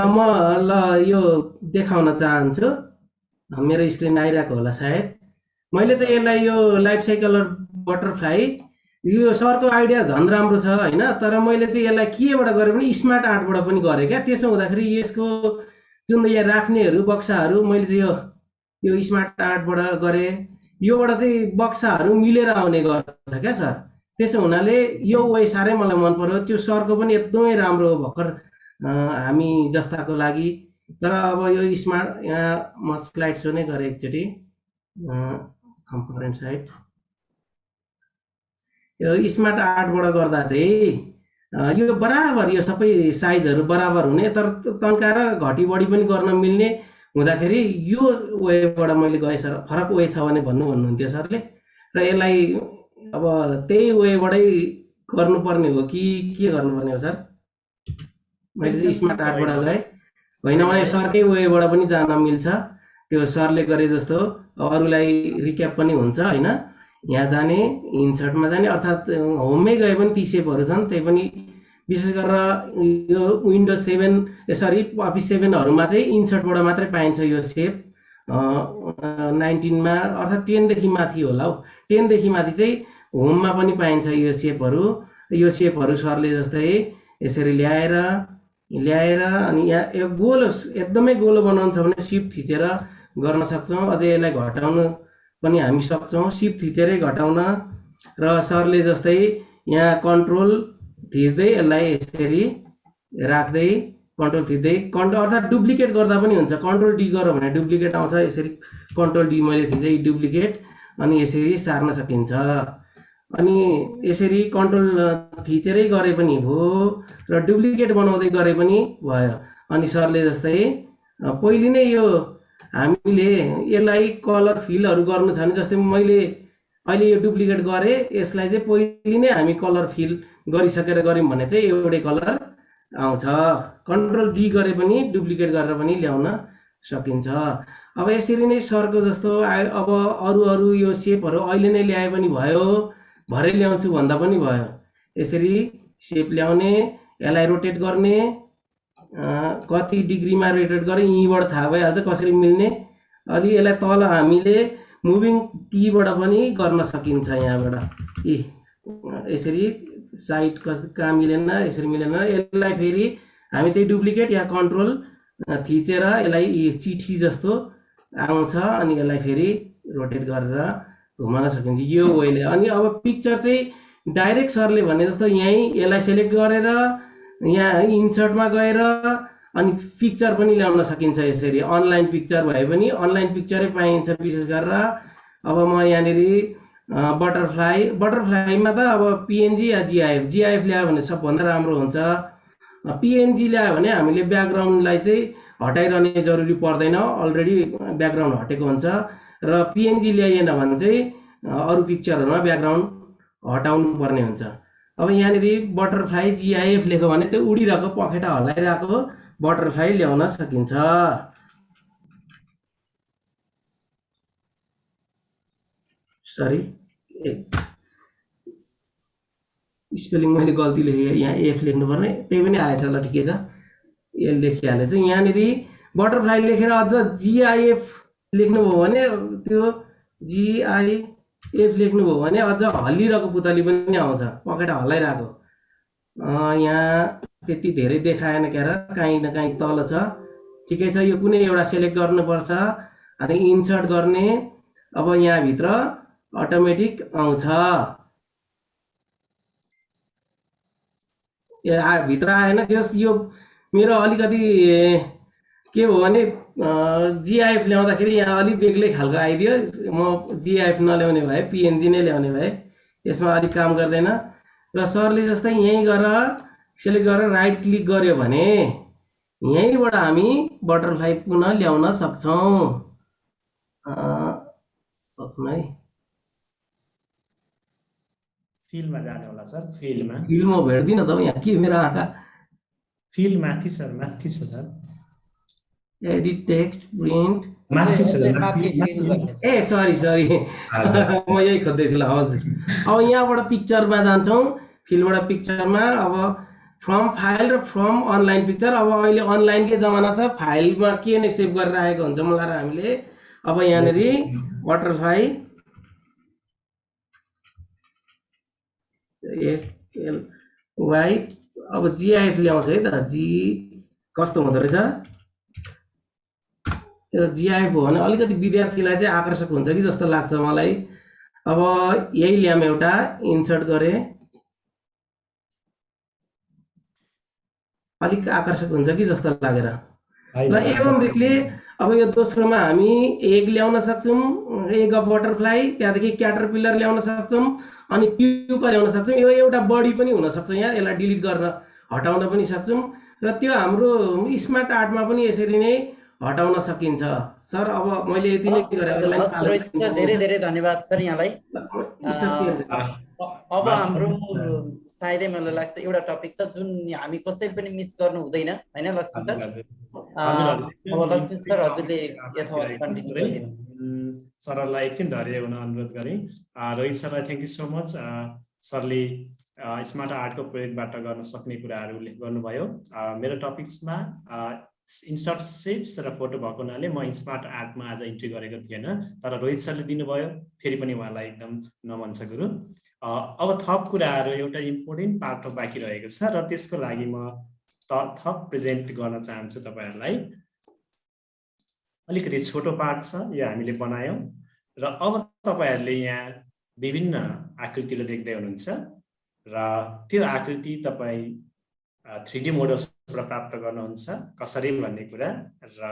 म ल यो देखाउन चाहन्छु, मेरो स्क्रिन आइरहेको होला सायद। मैले चाहिँ यसलाई यो लाइफ साइकल बटरफ्लाई यो सरको आइडिया झन् राम्रो छ होइन, तर मैले चाहिँ यसलाई केबाट गरेँ भने स्मार्ट आर्टबाट पनि गरेँ क्या। त्यसो हुँदाखेरि यसको जुन यहाँ राख्नेहरू बक्साहरू मैले चाहिँ यो स्मार्ट आर्टबाट गरेँ। योबाट चाहिँ बक्साहरू मिलेर आउने गर्छ क्या सर। त्यसो हुनाले यो वे साह्रै मलाई मन पर्यो। त्यो सरको पनि एकदमै राम्रो हो भर्खर हामी जस्ताको लागि। तर अब यो स्मार्ट यहाँ म स्लाइड सो नै गरेँ एकचोटि कम्पोनेन्ट साइड। यो स्मार्ट आर्टबाट गर्दा चाहिँ यो बराबर यो सबै साइजहरू बराबर हुने, तर तन्का र घटी बढी पनि गर्न मिल्ने हुँदाखेरि यो वेबाट मैले गएँ सर। फरक वे छ भने भन्नुहुन्थ्यो सरले, र यसलाई अब त्यही वेबाटै गर्नुपर्ने हो कि के गर्नुपर्ने हो सर? मैले चाहिँ स्मार्ट आर्टबाट गएँ, होइन भने सरकै वेबाट पनि जान मिल्छ। त्यो सरले गरे जस्तो अरूलाई रिक्याप पनि हुन्छ होइन। यहाँ जाने इन्सर्टमा जाने, अर्थात् होममै गए पनि ती सेपहरू छन्। त्यही पनि विशेष गरेर यो विन्डोज 7 अफिस 7हरूमा चाहिँ इन्सर्टबाट मात्रै पाइन्छ यो सेप। 19मा अर्थात् 10देखि माथि होला हौ, 10देखि माथि चाहिँ होममा पनि पाइन्छ यो सेपहरू। यो सेपहरू सरले जस्तै यसरी ल्याएर अनि यहाँ यो गोलो एकदमै गोलो बनाउनु छ भने सिफ्ट थिचेर गर्न सक्छौँ। अझै यसलाई घटाउनु पनि हामी सक्छौँ, सिफ्ट थिचेरै घटाउन। र सरले जस्तै यहाँ कन्ट्रोल थिच्दै यसलाई यसरी राख्दै कन्ट्रोल थिच्दै अर्थात् डुप्लिकेट गर्दा पनि हुन्छ। कन्ट्रोल डी गर भने डुप्लिकेट आउँछ, यसरी कन्ट्रोल डी मैले थिचेँ डुप्लिकेट, अनि यसरी सार्न सकिन्छ। अनि यसरी कन्ट्रोल थिचेरै गरे पनि भयो र डुप्लिकेट बनाउँदै गरे पनि भयो। अनि सरले जस्तै पहिले नै यो हामीले यसलाई कलर फिलहरू गर्नु छ भने, जस्तै मैले अहिले यो डुप्लिकेट गरेँ, यसलाई चाहिँ पहिले नै हामी कलर फिल गरिसकेर गऱ्यौँ भने चाहिँ एउटै कलर आउँछ। कन्ट्रोल डी गरे पनि डुप्लिकेट गरेर पनि ल्याउन सकिन्छ। अब यसरी नै सरको जस्तो अब अरू यो सेपहरू अहिले नै ल्याए पनि भयो, भरे ल्याउँछु भन्दा पनि भयो। यसरी सेप ल्याउने, यसलाई रोटेट गर्ने, कति डिग्रीमा रोटेट गरे यहीँबाट थाहा भइहाल्छ कसरी मिल्ने। अलि यसलाई तल हामीले मुभिङ कीबाट पनि गर्न सकिन्छ। यहाँबाट यसरी साइड कहाँ मिलेन, यसरी मिलेन, यसलाई फेरि हामी त्यही डुप्लिकेट या कन्ट्रोल थिचेर यसलाई चिठी जस्तो आउँछ, अनि यसलाई फेरि रोटेट गरेर घुमाउन सकिन्छ यो वेले। अनि अब पिक्चर चाहिँ डाइरेक्ट सरले भने जस्तो यहीँ यसलाई सेलेक्ट गरेर यहाँ इन्सर्टमा गएर अनि पिक्चर पनि ल्याउन सकिन्छ। यसरी अनलाइन पिक्चर भए पनि अनलाइन पिक्चरै पाइन्छ विशेष गरेर। अब म यहाँनिर बटरफ्लाईमा त अब पिएनजी या जिआइएफ ल्यायो भने सबभन्दा राम्रो हुन्छ। पिएनजी ल्यायो भने हामीले ब्याकग्राउन्डलाई चाहिँ हटाइरहने जरुरी पर्दैन, अलरेडी ब्याकग्राउन्ड हटेको हुन्छ। र पिएनजी ल्याइएन भने चाहिँ अरू पिक्चरहरूमा ब्याकग्राउन्ड हटाउनु पर्ने हुन्छ। अब यहाँनिर बटरफ्लाई जिआइएफ लेख्यो भने त्यो उडिरहेको पखेटा हल्लाइरहेको बटरफ्लाई ल्याउन सकिन्छ। सरी स्पेलिङ मैले गल्ती लेखेँ, यहाँ एफ लेख्नुपर्ने, त्यही पनि आएछ ल ठिकै छ, यो लेखिहालेछ। यहाँनिर बटरफ्लाई लेखेर अझ जिआइएफ लेख्नुभयो भने, त्यो जिआइएफ लेख्नुभयो भने अझ हल्लिरहेको पुतली पनि आउँछ, पखेटा हल्लाइरहेको। यहाँ त्यति धेरै देखाएन क्यार, काहीँ न काहीँ तल छ। ठिकै छ, यो कुनै एउटा सेलेक्ट गर्नुपर्छ अनि इन्सर्ट गर्ने। अब यहाँभित्र अटोमेटिक आउँछ, भित्र आएन जस। यो मेरो अलिकति के भयो भने जिआइएफ ल्याउँदाखेरि यहाँ अलिक बेग्लै खालको आइदियो। म जिआइएफ नल्याउने भए पिएनजी नै ल्याउने भए यसमा अलिक काम गर्दैन। र सरले जस्तै यहीँ गएर सेलेक्ट गरेर राइट क्लिक गर्यो भने यहीँबाट हामी बटरफ्लाई पुनः ल्याउन सक्छौँ। फिलमा जाने होला सर, फिलमा भेट्दिनँ त यहाँ के मेरो आँखा फिल माथि सर, माथि छ सर, एडिट टेक्स्ट प्रिन्ट माथि छ। ए सरी म यही खोज्दैछु ल। हजुर, अब यहाँबाट पिक्चरमा जान्छौँ, फिलबाट पिक्चरमा। अब फ्रम फाइल र फ्रम अनलाइन पिक्चर। अब अहिले अनलाइनकै जमाना छ, फाइलमा के नै सेभ गरेर राखेको हुन्छ मलाई र हामीले। अब यहाँनिर बटरफ्लाई वाइ अब GIF ल्याउँछ है त जी कस्तो हुँदो रहेछ यो GIF हो भने अलिकति विद्यार्थीलाई चाहिँ आकर्षक हुन्छ कि जस्तो लाग्छ मलाई अब यही ल्याम एउटा इन्सर्ट गरे अलिक आकर्षक हुन्छ कि जस्तो लागेर ल एवं रीतिले अब यो दोस्रोमा हामी एग ल्याउन सक्छौं एग अफ बटरफ्लाई त्यहाँदेखि क्याटरपिलर ल्याउन सक्छौं अनि प्युपा ल्याउन सक्छौं यो एउटा बडी पनि हुन सक्छ यहाँ यसलाई डिलिट गर्न हटाउन पनि सक्छौं र त्यो हाम्रो स्मार्ट आर्टमा पनि यसरी नै हटाउन सकिन्छ सर अब मैले यति नै गरेँ धेरै धेरै धन्यवाद सर यहाँलाई अब हाम्रो सायदै मलाई लाग्छ एउटा टपिक छ जुन हामी कसैले पनि मिस गर्नु हुँदैन हैन लक्ष्मी सर अब लक्ष्मी सर हजुरले यथावत कन्टिन्यू गरिदिनु सरलाई एकछिन धैर्य हुन अनुरोध गरेँ रोहित सरलाई थ्यांक यू सो मच सरले स्मार्ट आर्टको प्रयोगबाट गर्न सक्ने कुराहरू उल्लेख गर्नुभयो मेरो टपिक्समा इन्सर्ट सेप्स र फोटो भएको हुनाले म स्मार्ट आर्टमा आज इन्ट्री गरेको थिएन तर रोहित सरले दिनुभयो फेरि पनि उहाँलाई एकदम नमन छ गुरु अब थप कुराहरू एउटा इम्पोर्टेन्ट पार्टमा बाँकी रहेको छ र त्यसको लागि म थप प्रेजेन्ट गर्न चाहन्छु तपाईहरुलाई अलिकति छोटो पार्ट छ यो हामीले बनायौं र अब तपाईहरुले यहाँ विभिन्न आकृतिहरू देख्दै हुनुहुन्छ र त्यो आकृति तपाई 3D मोडल्सबाट प्राप्त गर्नुहुन्छ कसरी भन्ने कुरा र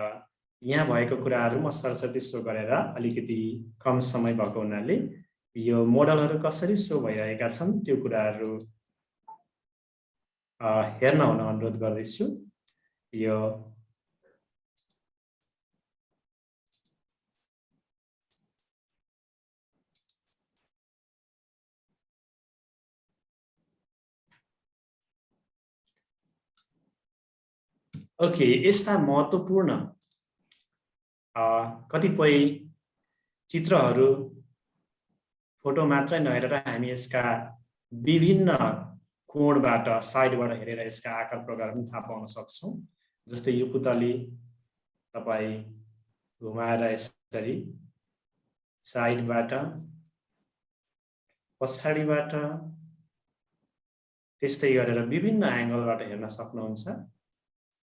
यहाँ भएको कुराहरू म सरस्वती शो गरेर अलिकति कम समय भएको हुनाले यो मोडलहरू कसरी शो भइरहेका छन् त्यो कुराहरू हेर्न हुन अनुरोध गर्दैछु यो ओके यस्ता महत्त्वपूर्ण कतिपय चित्रहरू फोटो मात्रै नहेरेर हामी यसका विभिन्न कोणबाट साइडबाट हेरेर यसका आकार प्रकार पनि थाहा पाउन सक्छौं जस्तै यो पुतली तपाई घुमाएर यसरी साइडबाट पछाडीबाट त्यस्तै गरेर विभिन्न एंगलबाट हेर्न सक्नुहुन्छ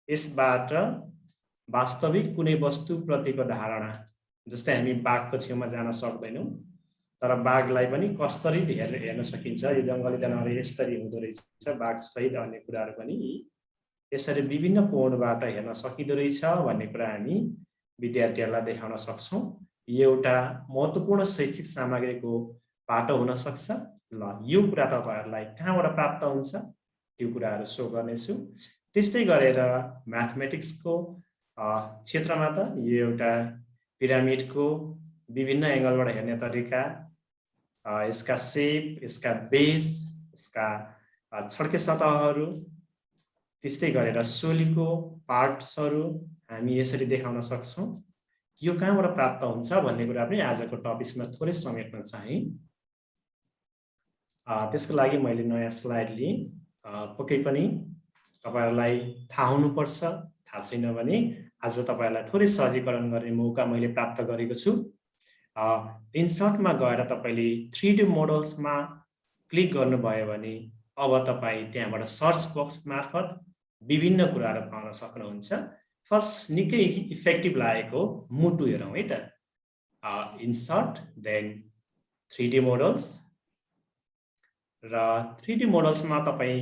यसबाट वास्तविक कुनै वस्तु प्रतिको धारणा जस्तै हामी बाघको छेउमा जान सक्दैनौं तर बाघलाई पनि कसरी हेर्न सकिन्छ यो जंगली जनावर यसरी हुँदो रहेछ बाघ सहित अन्य कुराहरू पनि यसरी विभिन्न कोणबाट हेर्न सकिदो रहेछ भन्ने कुरा हामी विद्यार्थीहरूलाई देखाउन सक्छौं यो एउटा महत्त्वपूर्ण शैक्षिक सामग्रीको पाटो हुन सक्छ ल यो कुरा तपाईहरुलाई कहाँबाट प्राप्त हुन्छ त्यो कुराहरू सो गर्नेछु त्यस्तै गरेर म्याथमेटिक्सको क्षेत्रमा त यो एउटा पिरामिडको विभिन्न एंगलबाट हेर्ने तरिका यसका शेप यसका बेस यसका छड्के सतहहरू त्यस्तै गरेर सोलीको पार्ट्सहरू हामी यसरी देखाउन सक्छौं यो कहाँबाट प्राप्त हुन्छ भन्ने कुरा पनि आजको टपिक्समा थोरै समेट्न चाहे त्यसको लागि मैले नयाँ स्लाइड लिएँ पक्कै पनि तपाईहरुलाई थाहा हुनुपर्छ थाहा छैन भने आज तपाईहरुलाई थोरै सहजीकरण गर्ने मौका मैले प्राप्त गरेको छु इन्सर्टमा गएर तपाईले 3D मोडल्समा क्लिक गर्नुभयो भने अब तपाई त्यहाँबाट सर्च बक्स मार्फत विभिन्न कुराहरू पाउन सक्नुहुन्छ फर्स्ट निकै इफेक्टिभ लागेको मुटु हेरौं है त इन्सर्ट देन 3D मोडल्स र 3D मोडल्समा तपाई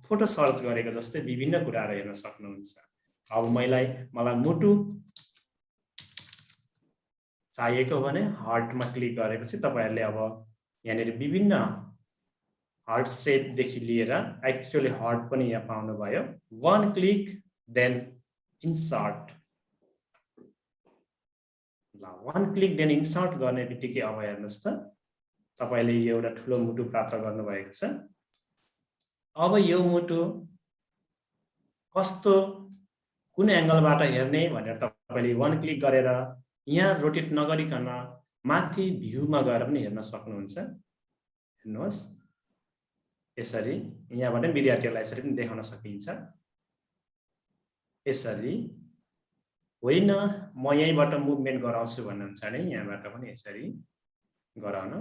फोटो सर्च गरेको जस्तै विभिन्न कुराहरू हेर्न सक्नुहुन्छ अब मलाई मुटु चाहिएको भने हार्टमा क्लिक गरेपछि तपाईहरुले अब यहाँनेर विभिन्न हार्ट शेप देखि लिएर एक्चुअली हार्ट पनि यहाँ पाउनु भयो वन क्लिक देन इन्सर्ट ल वन क्लिक देन इन्सर्ट गर्ने बित्तिकै अब हेर्नुस् त तपाईले एउटा ठुलो मुटु प्राप्त गर्नु भएको छ अब यो मुटु कस्तो कुन एंगलबाट हेर्ने भनेर तपाईले वन क्लिक गरेर यहाँ रोटेट नगरिकन माथि भ्यूमा गएर पनि हेर्न सक्नुहुन्छ हेर्नुहोस् यसरी यहाँबाट विद्यार्थीहरूलाई यसरी पनि देखाउन सकिन्छ यसरी होइन म यहीँबाट मुभमेन्ट गराउँछु भन्नुहुन्छ भने यहाँबाट पनि यसरी गराउन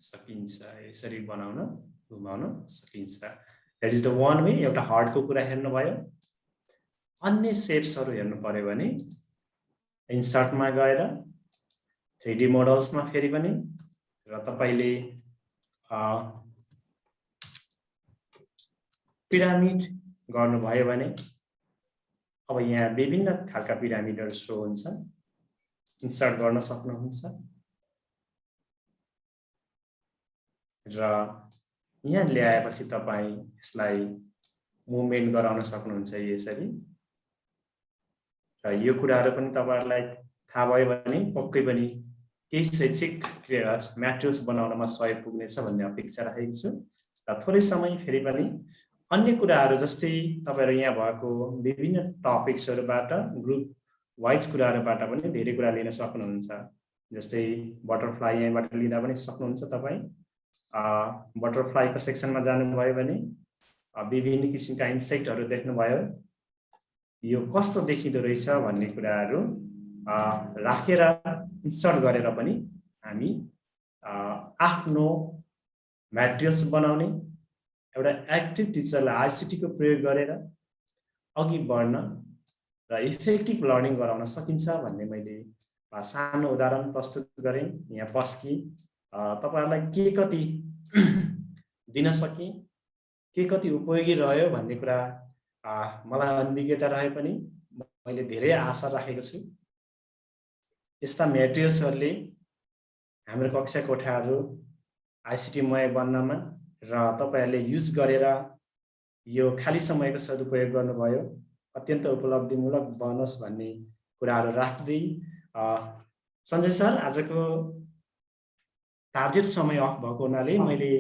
सकिन्छ यसरी बनाउन घुमाउन सकिन्छ। That is the one way. एउटा हार्डको कुरा हेर्नुभयो। अन्य सेप्सहरू हेर्नु पर्यो भने इन्सर्टमा गएर 3D मोडल्समा फेरि पनि र तपाईले पिरामिड गर्नुभयो भने अब यहाँ विभिन्न खालका पिरामिडहरू शो हुन्छ। इन्सर्ट गर्न सक्नुहुन्छ र यहाँ ल्याएपछि तपाई यसलाई मुभमेन्ट गराउन सक्नुहुन्छ यसरी। र यो कुराहरू पनि तपाईहरुलाई थाहा भयो भने पक्कै पनि केही शैक्षिक म्याटेरियल्स बनाउनमा सहयोग पुग्नेछ भन्ने अपेक्षा राखेको छु। र थोरै समय फेरि पनि अन्य कुराहरू जस्तै तपाईहरु यहाँ भएको विभिन्न टपिक्सहरुबाट ग्रुप वाइज कुराहरुबाट पनि धेरै कुरा लिन सक्नुहुन्छ। जस्तै बटरफ्लाई यहाँबाट लिँदा पनि सक्नुहुन्छ तपाई। बटरफ्लाईको सेक्सनमा जानुभयो भने विभिन्न किसिमका इन्सेक्टहरु देख्नुभयो। यो कस्तो देखिदो रहेछ भन्ने कुराहरु राखेर इन्सर्ट गरेर पनि हामी आफ्नो म्याटेरियल्स बनाउने एउटा एक्टिभ टिचरलाई आईसीटी को प्रयोग गरेर अघि बढ्न र इफेक्टिभ लर्निङ गराउन सकिन्छ भन्ने मैले सानो उदाहरण प्रस्तुत गरेँ। यहाँ पस्की तपाईहरुलाई के कति दिन सके, के कति उपयोगी रह्यो भन्ने कुरा मलाई अनभिज्ञता रहे पनि मैले धेरै आशा राखेको छु। यस्ता म्याटेरियल्सहरुले हाम्रो कक्षा कोठाहरू आईसीटीमय बन्नमा र तपाईहरुले युज गरेर यो खाली समयको सदुपयोग गर्नुभयो अत्यन्त उपलब्धिमूलक बनोस् भन्ने कुराहरू राख्दै सञ्जय सर आजको टार्गेट समय अफ भएको हुनाले मैले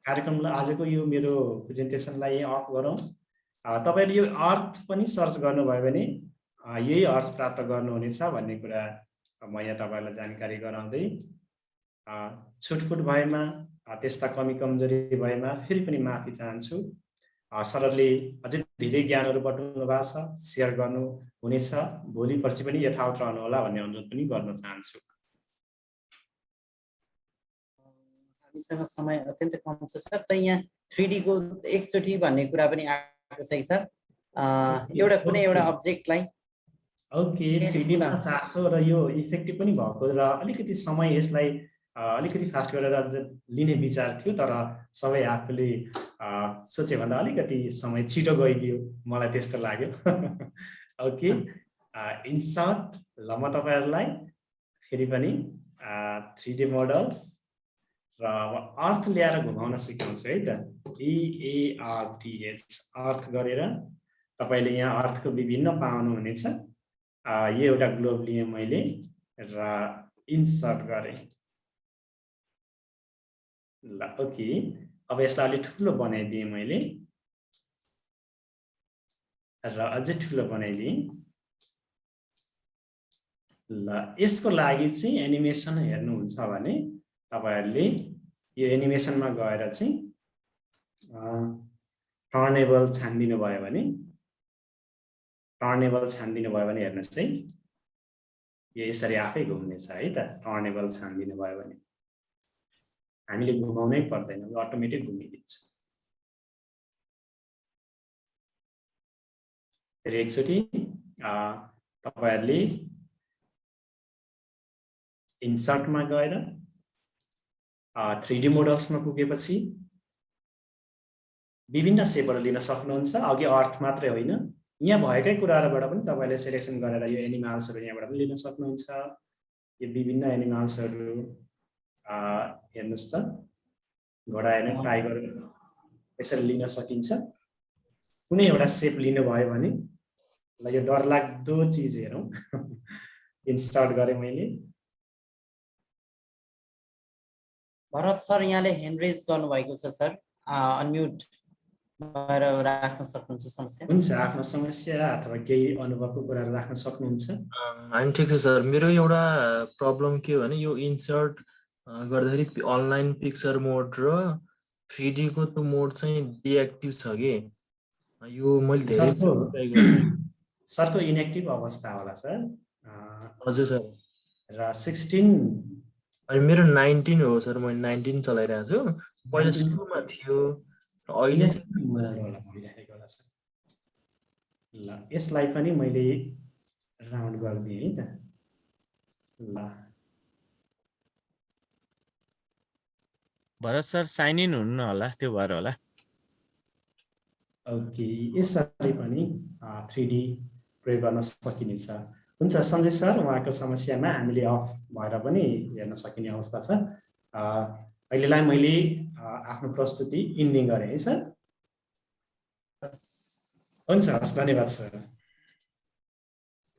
कार्यक्रमलाई आजको यो मेरो प्रेजेन्टेसनलाई यही अफ गरौँ। तपाईले यो अर्थ पनि सर्च गर्नुभयो भने यही अर्थ प्राप्त गर्नुहुनेछ भन्ने कुरा म यहाँ तपाईहरुलाई जानकारी गराउँदै छुटफुट भएमा त्यस्ता कमी कमजोरी भएमा फेरि पनि माफी चाहन्छु। सरले अझै धेरै ज्ञानहरू बटुल्नु भएको छ, शेयर गर्नु हुनेछ। भोलि पर्सि पनि यथावत रहनु होला भन्ने अनुरोध पनि गर्न चाहन्छु। हामीसँग समय अत्यन्त कम छ सर। त यहाँ 3D को एकचोटि भन्ने कुरा पनि आएको छ सर। एउटा कुनै एउटा अब्जेक्टलाई ओके 3D मा चाहन्छ र यो इफेक्टिभ पनि भएको र अलिकति समय यसलाई अलिकति फास्ट गरेर लिने विचार थियो, तर सबै आफूले सोचे भन्दा अलिकति समय छिटो गइदियो, मलाई त्यस्तो लाग्यो। ओके इन्सर्ट ल म तपाईहरुलाई फेरि पनि 3D मोडल्स र अर्थ ल्याएर घुमाउन सिकाउँछु है त। EARTH अर्थ गरेर तपाईले यहाँ अर्थको विभिन्न पाउनु हुनेछ। यो एउटा ग्लोब लिए मैले र इन्सर्ट गरे। ल ओके अब यसलाई अलि ठुलो बनाइदिएँ मैले र अझै ठुलो बनाइदिएँ। ल यसको लागि चाहिँ एनिमेसन हेर्नुहुन्छ भने तपाईहरुले यो एनिमेसनमा गएर चाहिँ टर्नेबल छान्दिनु भयो भने हेर्नुस् है यो यसरी आफै घुम्नेछ है त। टर्नेबल छान्दिनु भयो भने हामीले घुमाउनै पर्दैन, अटोमेटिक घुमिदिन्छ। फेरि एकचोटि तपाईहरुले इन्सर्टमा गएर 3D मोडल्समा पुगेपछि विभिन्न सेपहरू लिन सक्नुहुन्छ। अघि अर्थ मात्रै होइन, यहाँ भएकै कुराहरुबाट पनि तपाईले सिलेक्सन गरेर यो एनिमल्सहरु यहाँबाट पनि लिन सक्नुहुन्छ। यो विभिन्न एनिमल्सहरु हेर्नुस् त, घोडा हेर्न ट्राई गरेर यसरी लिन सकिन्छ। कुनै एउटा सेप लिनु भयो भने ल यो डरलाग्दो चीज हेरौँ। इन्सर्ट गरे मैले। भरत सर यहाँले ह्यान्ड रेज गर्नुभएको छ सर, अनम्युट भएर राख्न सक्नुहुन्छ समस्या। हुन्छ, आफ्नो समस्या अथवा केही अनुभवको कुराहरू राख्न सक्नुहुन्छ। होइन ठिक छ सर। मेरो एउटा प्रब्लम के हो भने यो इन्सर्ट गर्दाखेरि अनलाइन पिक्चर मोड र 3D को त्यो मोड चाहिँ डिएक्टिभ छ कि यो मैले धेरै ट्राई गरेँ। सरको इनएक्टिभ अवस्था होला सर। हजुर सर। र 16 अनि मेरो 19 हो सर, मैले 19 चलाइरहेको छु। पहिला 19 सुरुमा थियो, अहिले चाहिँ भइरहेको होला सर। ल यसलाई पनि मैले राउन्ड गरिदिएँ है त। ल भरत सर साइन इन हुनु होला, त्यो भएर होला। ओके, यसरी पनि 3D प्रयोग गर्न सकिनेछ। हुन्छ सञ्जय सर, उहाँको समस्यामा हामीले अफ भएर पनि हेर्न सकिने अवस्था छ। अहिलेलाई मैले आफ्नो प्रस्तुति इन्डिङ गरेँ है सर। हुन्छ, हस्, धन्यवाद सर।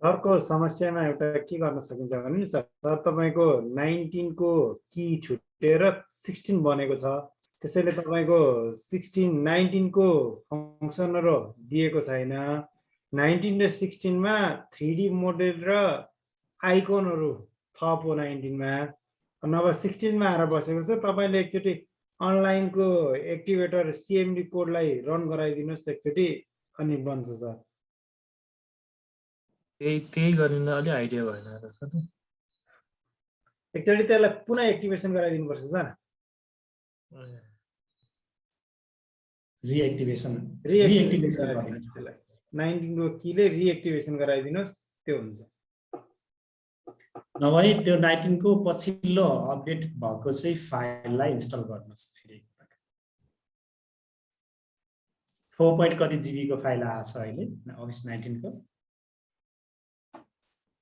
सरको समस्यामा एउटा के गर्न सकिन्छ भने सर, तपाईँको 19 को की छुटेर 16 बनेको छ, त्यसैले तपाईँको 19 को फङ्सनहरू दिएको छैन। 19 र 16 मा 3D मोडेल र आइकनहरू थप हो 19 मा, नभए 16 मा आएर बसेको छ। तपाईँले एकचोटि अनलाइनको एक्टिभेटर CMD कोडलाई रन गराइदिनुहोस् एकचोटि, अनि बन्छ सर। त्यही गर्न अलि आइडिया भएन र सर। एकचोटि त्यसलाई पुनः एक्टिभेसन गराइदिनु पर्छ सर। रिएक्टिभेसन 19 को कीले रिएक्टिभेसन गराइदिनुहोस्, त्यो हुन्छ। नभए त्यो 19 को पछिल्लो अपडेट भएको चाहिँ फाइललाई इन्स्टल गर्नुहोस् फेरि। 4 कति GB को फाइल आएको छ अहिले अफिस 19 को?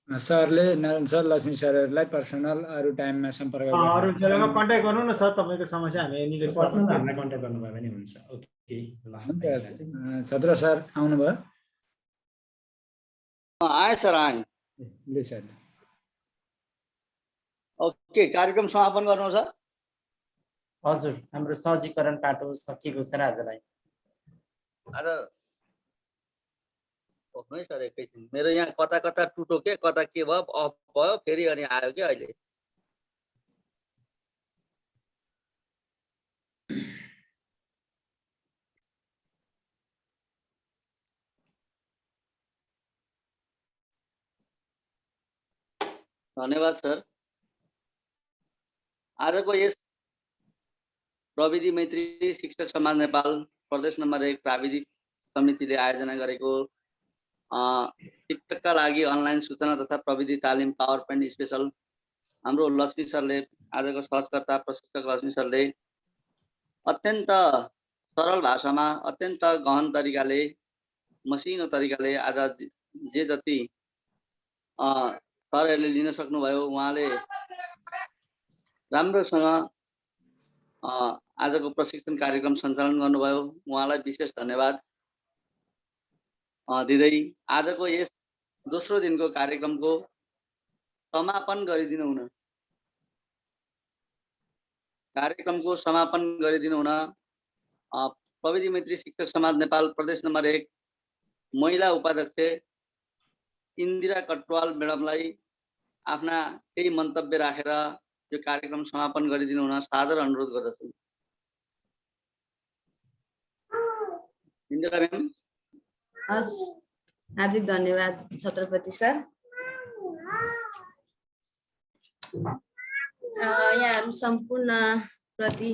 सरले नारायण सर, लक्ष्मी सरहरूलाई पर्सनल अरू टाइममा सम्पर्क अरू बेलामा कन्ट्याक्ट गर्नु न सर, तपाईँको समस्या हामी यहाँनिर पर्सनल हामीलाई कन्ट्याक्ट गर्नुभयो भने हुन्छ। ओके, ल छत्र सर आउनुभयो? आएँ सर, आएँ। ले सर। ओके, कार्यक्रम समापन गर्नु सर। हजुर, हाम्रो सहजीकरण पाटो सकिएको छ आजलाई। आज है सर, एकैछिन मेरो यहाँ कता कता टुटो के कता के भयो, अफ भयो, फेरि अनि आयो कि अहिले। धन्यवाद सर। आजको यस प्रविधि मैत्री शिक्षक समाज नेपाल प्रदेश नम्बर 1 प्राविधिक समितिले आयोजना गरेको शिक्षकका लागि अनलाइन सूचना तथा प्रविधि तालिम पावर पोइन्ट स्पेशल हाम्रो लक्ष्मी सरले, आजको सहजकर्ता प्रशिक्षक लक्ष्मी सरले अत्यन्त सरल भाषामा, अत्यन्त गहन तरिकाले, मसिनो तरिकाले आज जे जति सरहरूले लिन सक्नुभयो, उहाँले राम्रोसँग आजको प्रशिक्षण कार्यक्रम सञ्चालन गर्नुभयो। उहाँलाई विशेष धन्यवाद दिँदै आजको यस दोस्रो दिनको कार्यक्रमको समापन गरिदिनु हुन प्रविधि मैत्री शिक्षक समाज नेपाल प्रदेश नम्बर 1 महिला उपाध्यक्ष इन्दिरा कटवाल म्याडमलाई आफ्ना केही मन्तव्य राखेर यो कार्यक्रम समापन गरिदिनु हुन सादर अनुरोध गर्दछु। इन्दिरा म्याम। हस्, हार्दिक धन्यवाद छत्रपति सर। यहाँहरू सम्पूर्ण प्रति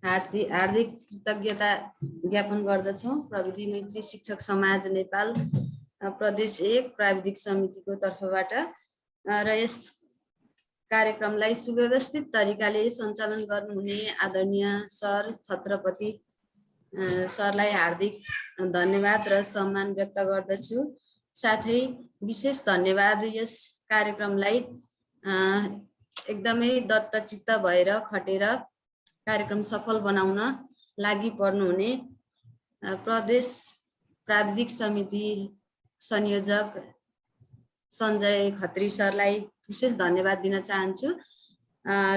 हार्दिक कृतज्ञता ज्ञापन गर्दछौँ। प्रविधि मैत्री शिक्षक समाज नेपाल प्रदेश 1 प्राविधिक समितिको तर्फबाट र यस कार्यक्रमलाई सुव्यवस्थित तरिकाले सञ्चालन गर्नुहुने आदरणीय सर छत्रपति सरलाई हार्दिक धन्यवाद र सम्मान व्यक्त गर्दछु। साथै विशेष धन्यवाद यस कार्यक्रमलाई एकदमै दत्तचित्त भएर खटेर कार्यक्रम सफल बनाउन लागि पर्नुहुने प्रदेश प्राविधिक समिति संयोजक सञ्जय खत्री सरलाई विशेष धन्यवाद दिन चाहन्छु।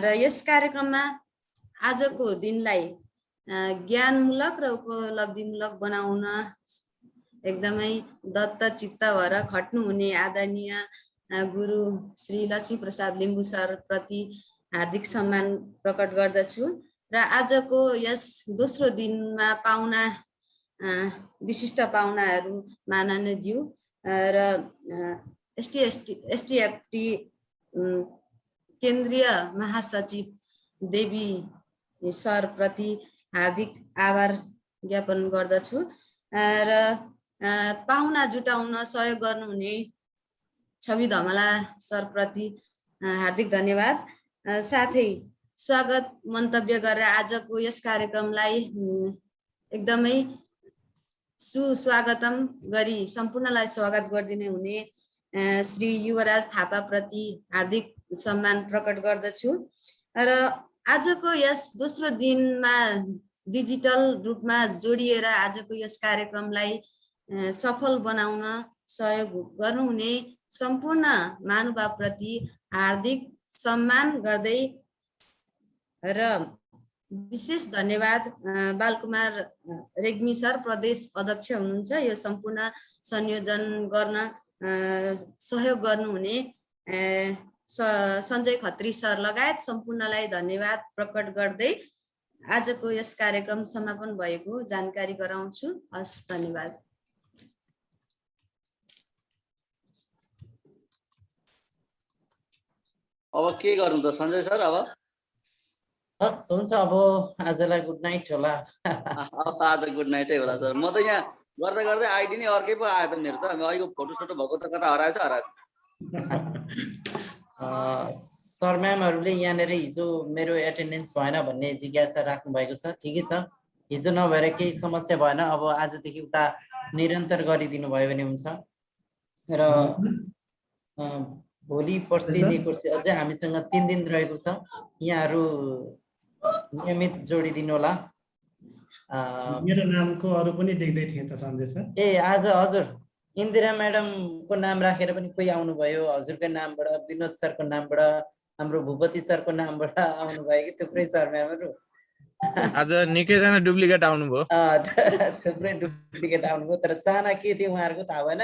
र यस कार्यक्रममा आजको दिनलाई ज्ञानमूलक र उपलब्धिमूलक बनाउन एकदमै दत्तचित्त भएर खट्नुहुने आदरणीय गुरु श्री लक्ष्मी प्रसाद लिम्बू सर प्रति हार्दिक सम्मान प्रकट गर्दछु। र आजको यस दोस्रो दिनमा पाहुना विशिष्ट पाहुनाहरू माननीयज्यू र एसटिएफटी केन्द्रीय महासचिव देवी सरप्रति हार्दिक आभार ज्ञापन गर्दछु र पाहुना जुटाउन सहयोग गर्नुहुने छवि धमला सरप्रति हार्दिक धन्यवाद। साथै स्वागत मन्तव्य गरेर आजको यस कार्यक्रमलाई एकदमै सुस्वागतम गरी सम्पूर्णलाई स्वागत गरिदिने हुने श्री युवराज थापाप्रति हार्दिक सम्मान प्रकट गर्दछु र आजको यस दोस्रो दिनमा डिजिटल रूपमा जोडिएर आजको यस कार्यक्रमलाई सफल बनाउन सहयोग गर्नुहुने सम्पूर्ण महानुभावप्रति हार्दिक सम्मान गर्दै र विशेष धन्यवाद बालकुमार रेग्मी सर प्रदेश अध्यक्ष हुनुहुन्छ यो सम्पूर्ण संयोजन गर्न सहयोग गर्नुहुने सञ्जय खत्री सर लगायत सम्पूर्णलाई धन्यवाद प्रकट गर्दै आजको यस कार्यक्रम समापन भएको जानकारी गराउँछु। हस्, धन्यवाद। अब के गर्नु त सञ्जय सर? अब हस्, हुन्छ। अब आजलाई गुड नाइट होला। अब आज गुड नाइटै होला सर। म त यहाँ गर्दा गर्दै आइडी नै अर्कै पो आयो त मेरो त। अहिलेको फोटो सोटो भएको त कता हराएछ सर म्यामहरूले यहाँनिर हिजो मेरो एटेन्डेन्स भएन भन्ने जिज्ञासा राख्नु भएको छ। ठिकै छ, हिजो नभएर केही समस्या भएन। अब आजदेखि उता निरन्तर गरिदिनु भयो भने हुन्छ र भोलि पर्सि अझै हामीसँग 3 दिन रहेको छ। यहाँहरू नियमित जोडिदिनु होला। मेरो नामको अरू पनि देख्दै थिएँ त सञ्जय सर। आज हजुर इन्दिरा म्याडमको नाम राखेर पनि कोही आउनुभयो, हजुरको नामबाट, विनोद सरको नामबाट, हाम्रो भूपति सरको नामबाट आउनुभयो कि थुप्रै सर म्यामहरू। आज निकैजना डुप्लिकेट आउनुभयो। थुप्रै डुप्लिकेट आउनुभयो, तर चाहना के थियो उहाँहरूको थाहा भएन।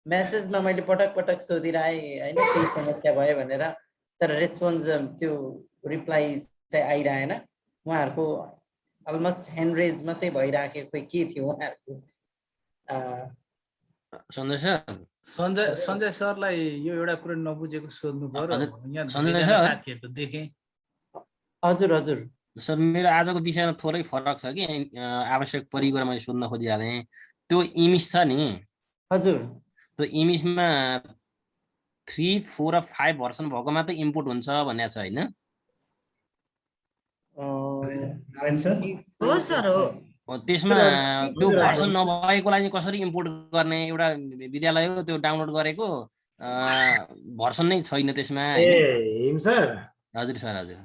मेसेजमा मैले पटक पटक सोधिरहेँ होइन केही समस्या भयो भनेर, तर रेस्पोन्स त्यो रिप्लाई चाहिँ आइरहेन। उहाँहरूको अलमोस्ट ह्यान्ड रेज मात्रै भइराखेको के थियो उहाँहरूको। सञ्जय सरलाई यो एउटा कुरा नबुझेको सोध्नु पर्यो। साथीहरूको देखेँ। हजुर हजुर सर, मेरो आजको विषयमा थोरै फरक छ कि आवश्यक परिगएर मैले सोध्न खोजिहालेँ। त्यो इमेज छ नि हजुर, त्यो इमेजमा 3, 4 र 5 भर्सन भएको मात्रै इम्पोर्ट हुन्छ भन्ने छ होइन? हो सर, हो। त्यसमा त्यो भर्सन नभएकोलाई चाहिँ कसरी इम्पोर्ट गर्ने? एउटा विद्यालय हो त्यो डाउनलोड गरेको भर्सन नै छैन त्यसमा। हिम सर, हजुर सर, हजुर।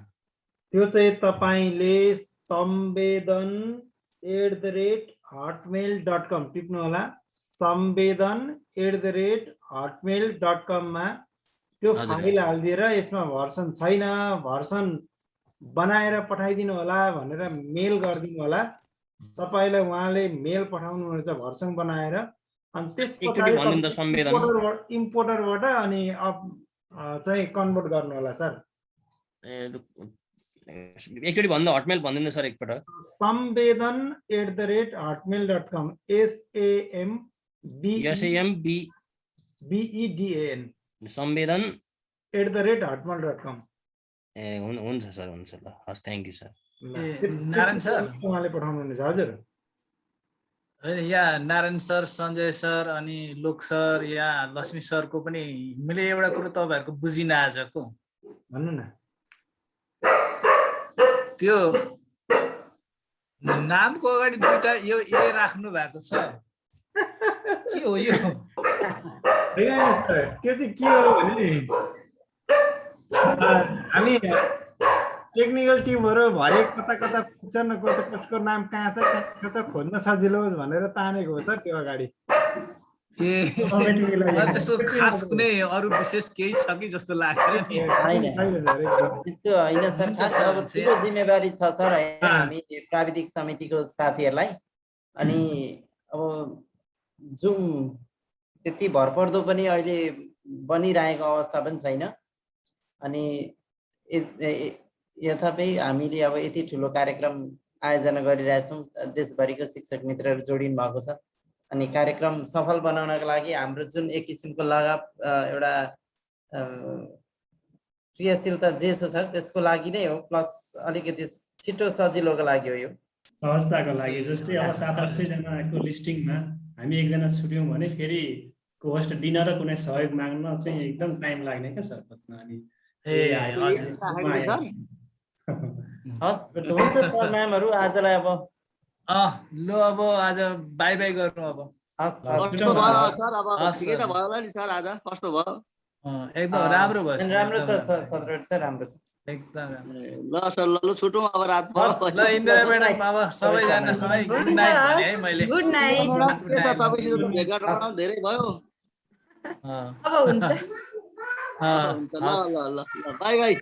त्यो चाहिँ तपाईँले samvedan@hotmail.com टिप्नु होला। samvedan@hotmail.com मा त्यो फाइल हालिदिएर यसमा भर्सन छैन, भर्सन बनाएर पठाइदिनु होला भनेर मेल गरिदिनु होला। तपाईलाई उहाँले मेल पठाउनुहुन्छ भर्सन बनाएर, अनि त्यसपछि इम्पोर्टरबाट अनि चाहिँ कन्भर्ट गर्नु होला सर। एकचोटि भन्दा हटमेल भन्दिनु सर एकपल्ट। samvedan@hotmail.com SAMBEDAN samvedan@hotmail.com। हुन्छ सर, हुन्छ ल। हस्, thank you sir. Narayan sir उहाँले पठाउनुहुन्छ। हजुर या नारायण सर, सञ्जय सर, अनि लोक सर या लक्ष्मी सरको पनि मैले एउटा कुरो तपाईँहरूको बुझिन आजको। भन्नु न। त्यो नामको अगाडि दुईटा यो ए राख्नु भएको छ, के हो यो? त्यो चाहिँ के हो भने हामी टेक्निकल टिमहरू भरे कता कता पुग्छन्, कसको नाम कहाँ छ कता खोज्न सजिलो होस् भनेर तानेको हो सर त्यो अगाडि। त्यसो खास कुनै अरू विशेष केही छ कि जस्तो लाग्यो नि। त्यो होइन सर, खास अब ठुलो जिम्मेवारी छ सर होइन हामी प्राविधिक समितिको साथीहरूलाई। अनि अब जुम त्यति भरपर्दो पनि अहिले बनिरहेको अवस्था पनि छैन। अनि यथापि हामीले अब यति ठुलो कार्यक्रम आयोजना गरिरहेछौँ, देशभरिको शिक्षक मित्रहरू जोडिनु भएको छ। अनि कार्यक्रम सफल बनाउनको लागि हाम्रो जुन एक किसिमको लगाव एउटा क्रियाशीलता जे छ सर त्यसको लागि नै हो, प्लस अलिकति छिटो सजिलोको लागि हो यो। सहजताको लागि जस्तै अब 700-800 जनाको लिस्टिङमा हामी एकजना छुट्यौँ भने फेरि होस्ट दिन र कुनै सहयोग माग्न चाहिँ एकदम टाइम लाग्ने क्या सर खोज्न। अनि हुन्छ सर म्यामहरू आजलाई अब ल अब आज बाई बाई गर्नु अब। कस्तो भयो सर? अब ठिकै त भयो होला नि सर, आज कस्तो भयो? एकदम राम्रो भयो सर, राम्रो त छ सर, राम्रो छ एकदम राम्रो। ल सर, ल छुटौँ अब, रात भयो। ल इन्दिरा म्याडम अब सबैजना सबै गुड नाइट भने है मैले। Good night. तपाईसित त भेटघाट गर्न धेरै भयो। अब हुन्छ। ल ल ल, बाई बाई।